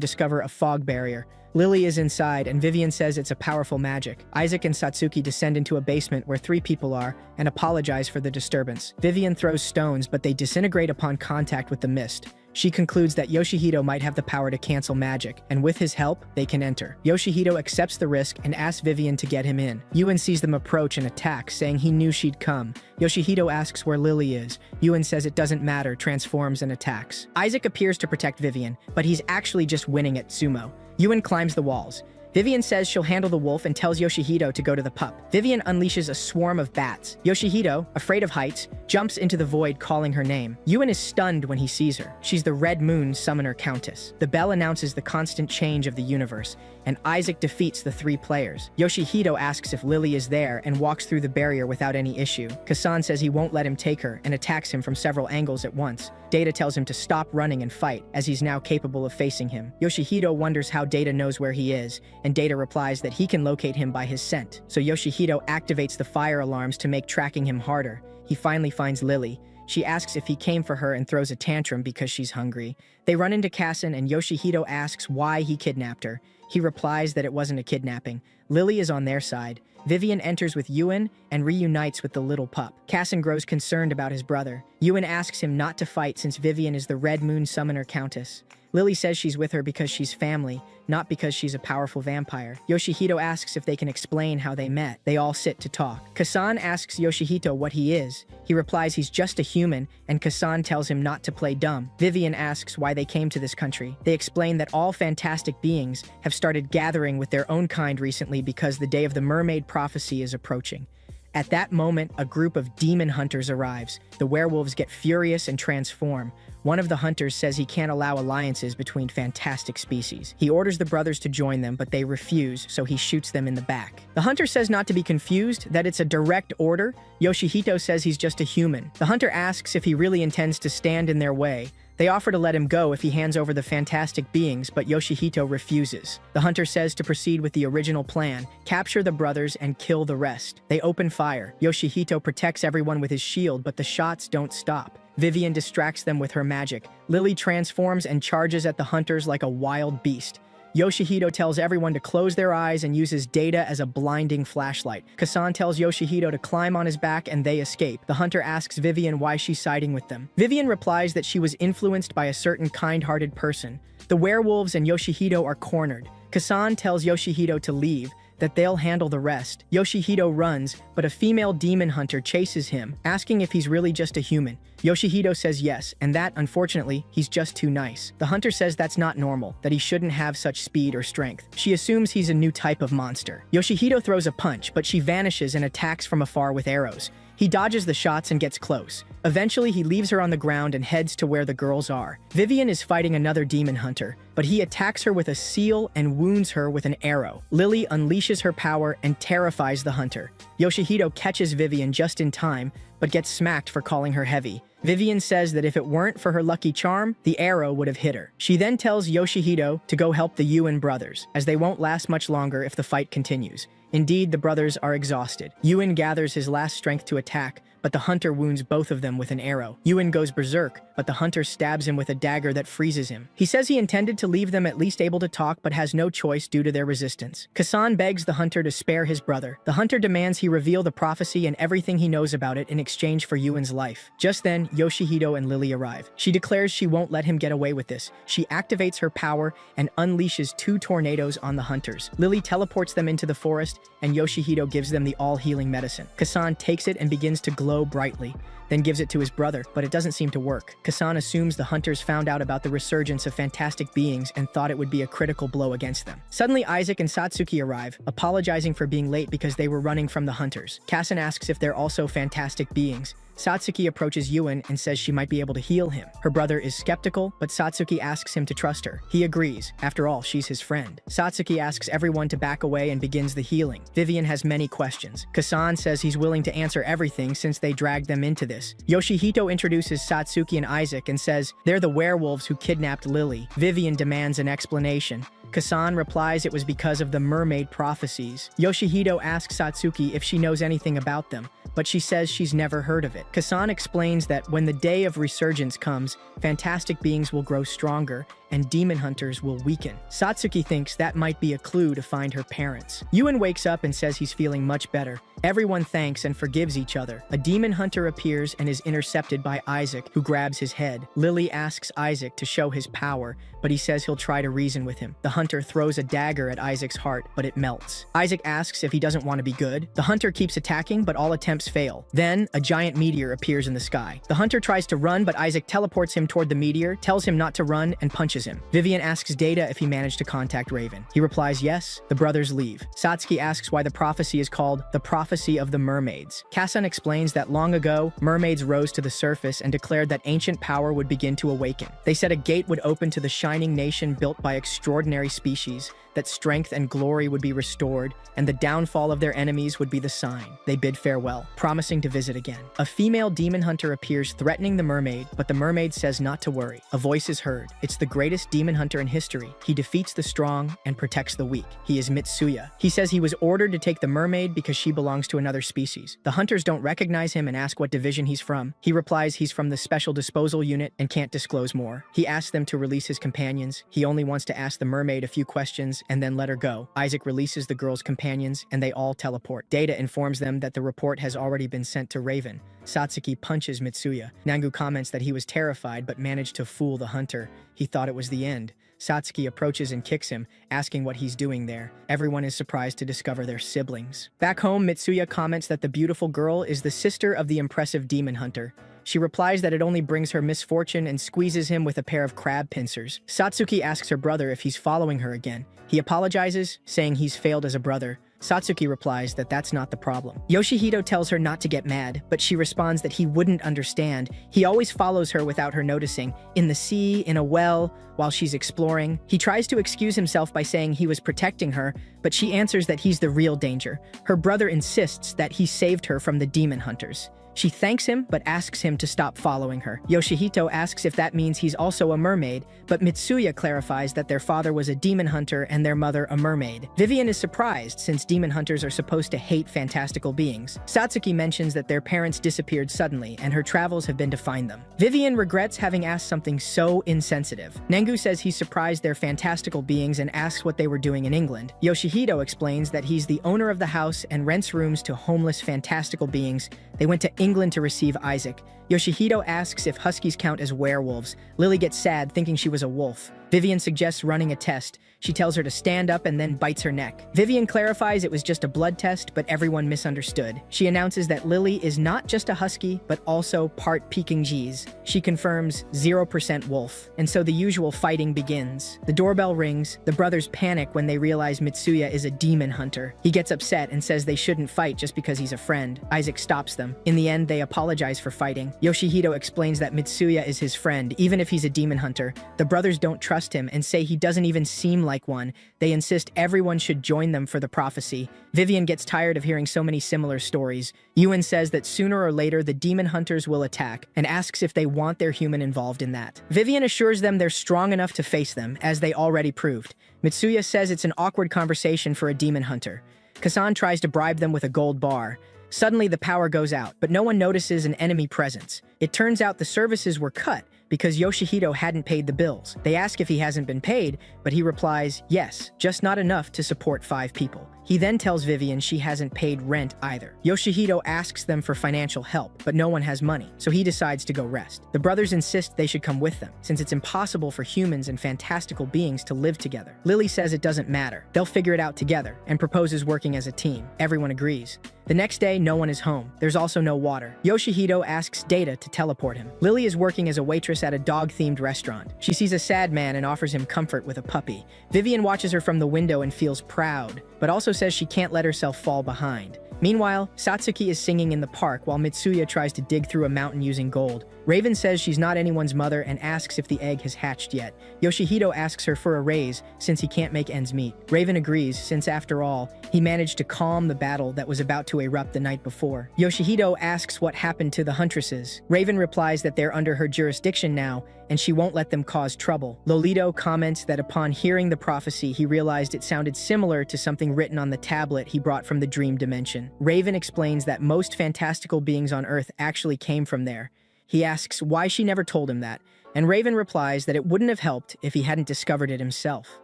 Speaker 1: discover a fog barrier. Lily is inside, and Vivian says it's a powerful magic. Isaac and Satsuki descend into a basement where 3 people are and apologize for the disturbance. Vivian throws stones, but they disintegrate upon contact with the mist. She concludes that Yoshihito might have the power to cancel magic, and with his help, they can enter. Yoshihito accepts the risk and asks Vivian to get him in. Yuen sees them approach and attacks, saying he knew she'd come. Yoshihito asks where Lily is. Yuen says it doesn't matter, transforms and attacks. Isaac appears to protect Vivian, but he's actually just winning at sumo. Yuen climbs the walls. Vivian says she'll handle the wolf and tells Yoshihito to go to the pup. Vivian unleashes a swarm of bats. Yoshihito, afraid of heights, jumps into the void calling her name. Yuen is stunned when he sees her. She's the Red Moon Summoner Countess. The bell announces the constant change of the universe, and Isaac defeats the 3 players. Yoshihito asks if Lily is there and walks through the barrier without any issue. Kasan says he won't let him take her and attacks him from several angles at once. Data tells him to stop running and fight, as he's now capable of facing him. Yoshihito wonders how Data knows where he is, and Data replies that he can locate him by his scent. So Yoshihito activates the fire alarms to make tracking him harder. He finally finds Lily. She asks if he came for her and throws a tantrum because she's hungry. They run into Kasan and Yoshihito asks why he kidnapped her. He replies that it wasn't a kidnapping. Lily is on their side. Vivian enters with Yuen and reunites with the little pup. Kasan grows concerned about his brother. Yuen asks him not to fight since Vivian is the Red Moon Summoner Countess. Lily says she's with her because she's family, not because she's a powerful vampire. Yoshihito asks if they can explain how they met. They all sit to talk. Kasan asks Yoshihito what he is. He replies he's just a human, and Kasan tells him not to play dumb. Vivian asks why they came to this country. They explain that all fantastic beings have started gathering with their own kind recently because the day of the mermaid prophecy is approaching. At that moment, a group of demon hunters arrives. The werewolves get furious and transform. One of the hunters says he can't allow alliances between fantastic species. He orders the brothers to join them, but they refuse, so he shoots them in the back. The hunter says not to be confused, that it's a direct order. Yoshihito says he's just a human. The hunter asks if he really intends to stand in their way. They offer to let him go if he hands over the fantastic beings, but Yoshihito refuses. The hunter says to proceed with the original plan, capture the brothers and kill the rest. They open fire. Yoshihito protects everyone with his shield, but the shots don't stop. Vivian distracts them with her magic. Lily transforms and charges at the hunters like a wild beast. Yoshihito tells everyone to close their eyes and uses Data as a blinding flashlight. Kasan tells Yoshihito to climb on his back and they escape. The hunter asks Vivian why she's siding with them. Vivian replies that she was influenced by a certain kind-hearted person. The werewolves and Yoshihito are cornered. Kasan tells Yoshihito to leave, that they'll handle the rest. Yoshihito runs, but a female demon hunter chases him, asking if he's really just a human. Yoshihito says yes, and that, unfortunately, he's just too nice. The hunter says that's not normal, that he shouldn't have such speed or strength. She assumes he's a new type of monster. Yoshihito throws a punch, but she vanishes and attacks from afar with arrows. He dodges the shots and gets close. Eventually, he leaves her on the ground and heads to where the girls are. Vivian is fighting another demon hunter, but he attacks her with a seal and wounds her with an arrow. Lily unleashes her power and terrifies the hunter. Yoshihito catches Vivian just in time, but gets smacked for calling her heavy. Vivian says that if it weren't for her lucky charm, the arrow would have hit her. She then tells Yoshihito to go help the Yuan brothers, as they won't last much longer if the fight continues. Indeed, the brothers are exhausted. Yuan gathers his last strength to attack, but the hunter wounds both of them with an arrow. Yuan goes berserk, but the hunter stabs him with a dagger that freezes him. He says he intended to leave them at least able to talk, but has no choice due to their resistance. Kasan begs the hunter to spare his brother. The hunter demands he reveal the prophecy and everything he knows about it in exchange for Yuan's life. Just then, Yoshihito and Lily arrive. She declares she won't let him get away with this. She activates her power and unleashes 2 tornadoes on the hunters. Lily teleports them into the forest, and Yoshihito gives them the all-healing medicine. Kasan takes it and begins to glow brightly, then gives it to his brother, but it doesn't seem to work. Kasan assumes the hunters found out about the resurgence of fantastic beings and thought it would be a critical blow against them. Suddenly, Isaac and Satsuki arrive, apologizing for being late because they were running from the hunters. Kasan asks if they're also fantastic beings. Satsuki approaches Yuan and says she might be able to heal him. Her brother is skeptical, but Satsuki asks him to trust her. He agrees. After all, she's his friend. Satsuki asks everyone to back away and begins the healing. Vivian has many questions. Kasan says he's willing to answer everything since they dragged them into this. Yoshihito introduces Satsuki and Isaac and says they're the werewolves who kidnapped Lily. Vivian demands an explanation. Kasan replies it was because of the mermaid prophecies. Yoshihito asks Satsuki if she knows anything about them, but she says she's never heard of it. Kasan explains that when the day of resurgence comes, fantastic beings will grow stronger and demon hunters will weaken. Satsuki thinks that might be a clue to find her parents. Yuan wakes up and says he's feeling much better. Everyone thanks and forgives each other. A demon hunter appears and is intercepted by Isaac, who grabs his head. Lily asks Isaac to show his power, but he says he'll try to reason with him. The hunter throws a dagger at Isaac's heart, but it melts. Isaac asks if he doesn't want to be good. The hunter keeps attacking, but all attempts fail. Then, a giant meteor appears in the sky. The hunter tries to run, but Isaac teleports him toward the meteor, tells him not to run, and punches him. Vivian asks Data if he managed to contact Raven. He replies yes. The brothers leave. Satsuki asks why the prophecy is called the Prophecy of the Mermaids. Kasan explains that long ago, mermaids rose to the surface and declared that ancient power would begin to awaken. They said a gate would open to the shining nation built by extraordinary species, that strength and glory would be restored, and the downfall of their enemies would be the sign. They bid farewell, promising to visit again. A female demon hunter appears threatening the mermaid, but the mermaid says not to worry. A voice is heard. It's the greatest demon hunter in history. He defeats the strong and protects the weak. He is Mitsuya. He says he was ordered to take the mermaid because she belongs to another species. The hunters don't recognize him and ask what division he's from. He replies he's from the Special Disposal Unit and can't disclose more. He asks them to release his companions. He only wants to ask the mermaid a few questions and then let her go. Isaac releases the girl's companions and they all teleport. Data informs them that the report has already been sent to Raven. Satsuki punches Mitsuya. Nangu comments that he was terrified but managed to fool the hunter. He thought it was the end. Satsuki approaches and kicks him, asking what he's doing there. Everyone is surprised to discover they're siblings. Back home, Mitsuya comments that the beautiful girl is the sister of the impressive demon hunter. She replies that it only brings her misfortune and squeezes him with a pair of crab pincers. Satsuki asks her brother if he's following her again. He apologizes, saying he's failed as a brother. Satsuki replies that that's not the problem. Yoshihito tells her not to get mad, but she responds that he wouldn't understand. He always follows her without her noticing, in the sea, in a well, while she's exploring. He tries to excuse himself by saying he was protecting her, but she answers that he's the real danger. Her brother insists that he saved her from the demon hunters. She thanks him, but asks him to stop following her. Yoshihito asks if that means he's also a mermaid, but Mitsuya clarifies that their father was a demon hunter and their mother a mermaid. Vivian is surprised, since demon hunters are supposed to hate fantastical beings. Satsuki mentions that their parents disappeared suddenly, and her travels have been to find them. Vivian regrets having asked something so insensitive. Nengu says he's surprised they're fantastical beings and asks what they were doing in England. Yoshihito explains that he's the owner of the house and rents rooms to homeless fantastical beings. They went to England to receive Isaac. Yoshihito asks if huskies count as werewolves. Lily gets sad, thinking she was a wolf. Vivian suggests running a test. She tells her to stand up and then bites her neck. Vivian clarifies it was just a blood test, but everyone misunderstood. She announces that Lily is not just a husky, but also part Pekingese. She confirms 0% wolf, and so the usual fighting begins. The doorbell rings. The brothers panic when they realize Mitsuya is a demon hunter. He gets upset and says they shouldn't fight just because he's a friend. Isaac stops them. In the end, they apologize for fighting. Yoshihito explains that Mitsuya is his friend, even if he's a demon hunter. The brothers don't trust him and say he doesn't even seem like one, they insist everyone should join them for the prophecy. Vivian gets tired of hearing so many similar stories. Yuen says that sooner or later the demon hunters will attack and asks if they want their human involved in that. Vivian assures them they're strong enough to face them, as they already proved. Mitsuya says it's an awkward conversation for a demon hunter. Kasan tries to bribe them with a gold bar. Suddenly the power goes out, but no one notices an enemy presence. It turns out the services were cut because Yoshihito hadn't paid the bills. They ask if he hasn't been paid, but he replies, yes, just not enough to support 5 people. He then tells Vivian she hasn't paid rent either. Yoshihito asks them for financial help, but no one has money, so he decides to go rest. The brothers insist they should come with them, since it's impossible for humans and fantastical beings to live together. Lily says it doesn't matter. They'll figure it out together, and proposes working as a team. Everyone agrees. The next day, no one is home. There's also no water. Yoshihito asks Data to teleport him. Lily is working as a waitress at a dog-themed restaurant. She sees a sad man and offers him comfort with a puppy. Vivian watches her from the window and feels proud, but also says she can't let herself fall behind. Meanwhile, Satsuki is singing in the park while Mitsuya tries to dig through a mountain using gold. Raven says she's not anyone's mother and asks if the egg has hatched yet. Yoshihito asks her for a raise since he can't make ends meet. Raven agrees since, after all, he managed to calm the battle that was about to erupt the night before. Yoshihito asks what happened to the huntresses. Raven replies that they're under her jurisdiction now and she won't let them cause trouble. Lolito comments that upon hearing the prophecy, he realized it sounded similar to something written on the tablet he brought from the dream dimension. Raven explains that most fantastical beings on Earth actually came from there. He asks why she never told him that, and Raven replies that it wouldn't have helped if he hadn't discovered it himself.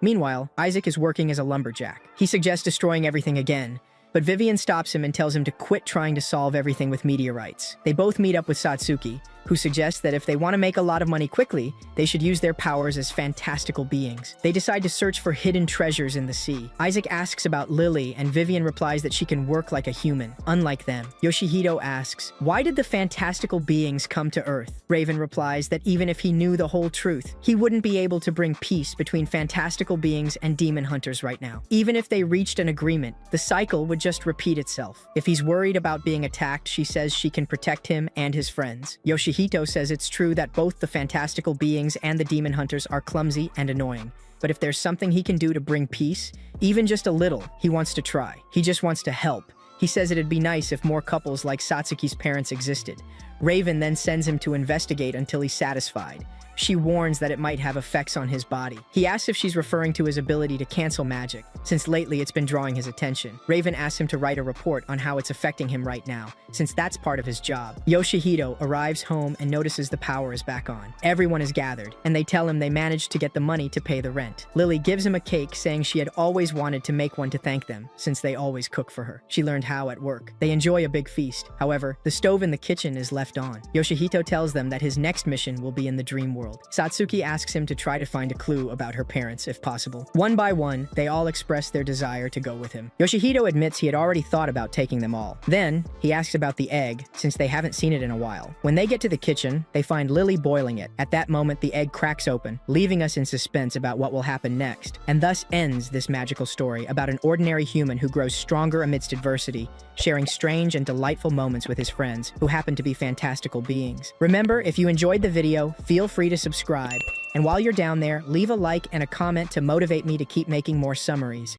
Speaker 1: Meanwhile, Isaac is working as a lumberjack. He suggests destroying everything again, but Vivian stops him and tells him to quit trying to solve everything with meteorites. They both meet up with Satsuki, who suggests that if they want to make a lot of money quickly, they should use their powers as fantastical beings. They decide to search for hidden treasures in the sea. Isaac asks about Lily, and Vivian replies that she can work like a human, unlike them. Yoshihito asks, why did the fantastical beings come to Earth? Raven replies that even if he knew the whole truth, he wouldn't be able to bring peace between fantastical beings and demon hunters right now. Even if they reached an agreement, the cycle would just repeat itself. If he's worried about being attacked, she says she can protect him and his friends. Yoshihito says it's true that both the fantastical beings and the demon hunters are clumsy and annoying. But if there's something he can do to bring peace, even just a little, he wants to try. He just wants to help. He says it'd be nice if more couples like Satsuki's parents existed. Raven then sends him to investigate until he's satisfied. She warns that it might have effects on his body. He asks if she's referring to his ability to cancel magic, since lately it's been drawing his attention. Raven asks him to write a report on how it's affecting him right now, since that's part of his job. Yoshihito arrives home and notices the power is back on. Everyone is gathered, and they tell him they managed to get the money to pay the rent. Lily gives him a cake, saying she had always wanted to make one to thank them, since they always cook for her. She learned how at work. They enjoy a big feast. However, the stove in the kitchen is left on. Yoshihito tells them that his next mission will be in the dream world. Satsuki asks him to try to find a clue about her parents, if possible. One by one, they all express their desire to go with him. Yoshihito admits he had already thought about taking them all. Then, he asks about the egg, since they haven't seen it in a while. When they get to the kitchen, they find Lily boiling it. At that moment, the egg cracks open, leaving us in suspense about what will happen next. And thus ends this magical story about an ordinary human who grows stronger amidst adversity, sharing strange and delightful moments with his friends, who happen to be fantastical beings. Remember, if you enjoyed the video, feel free to subscribe. And while you're down there, leave a like and a comment to motivate me to keep making more summaries.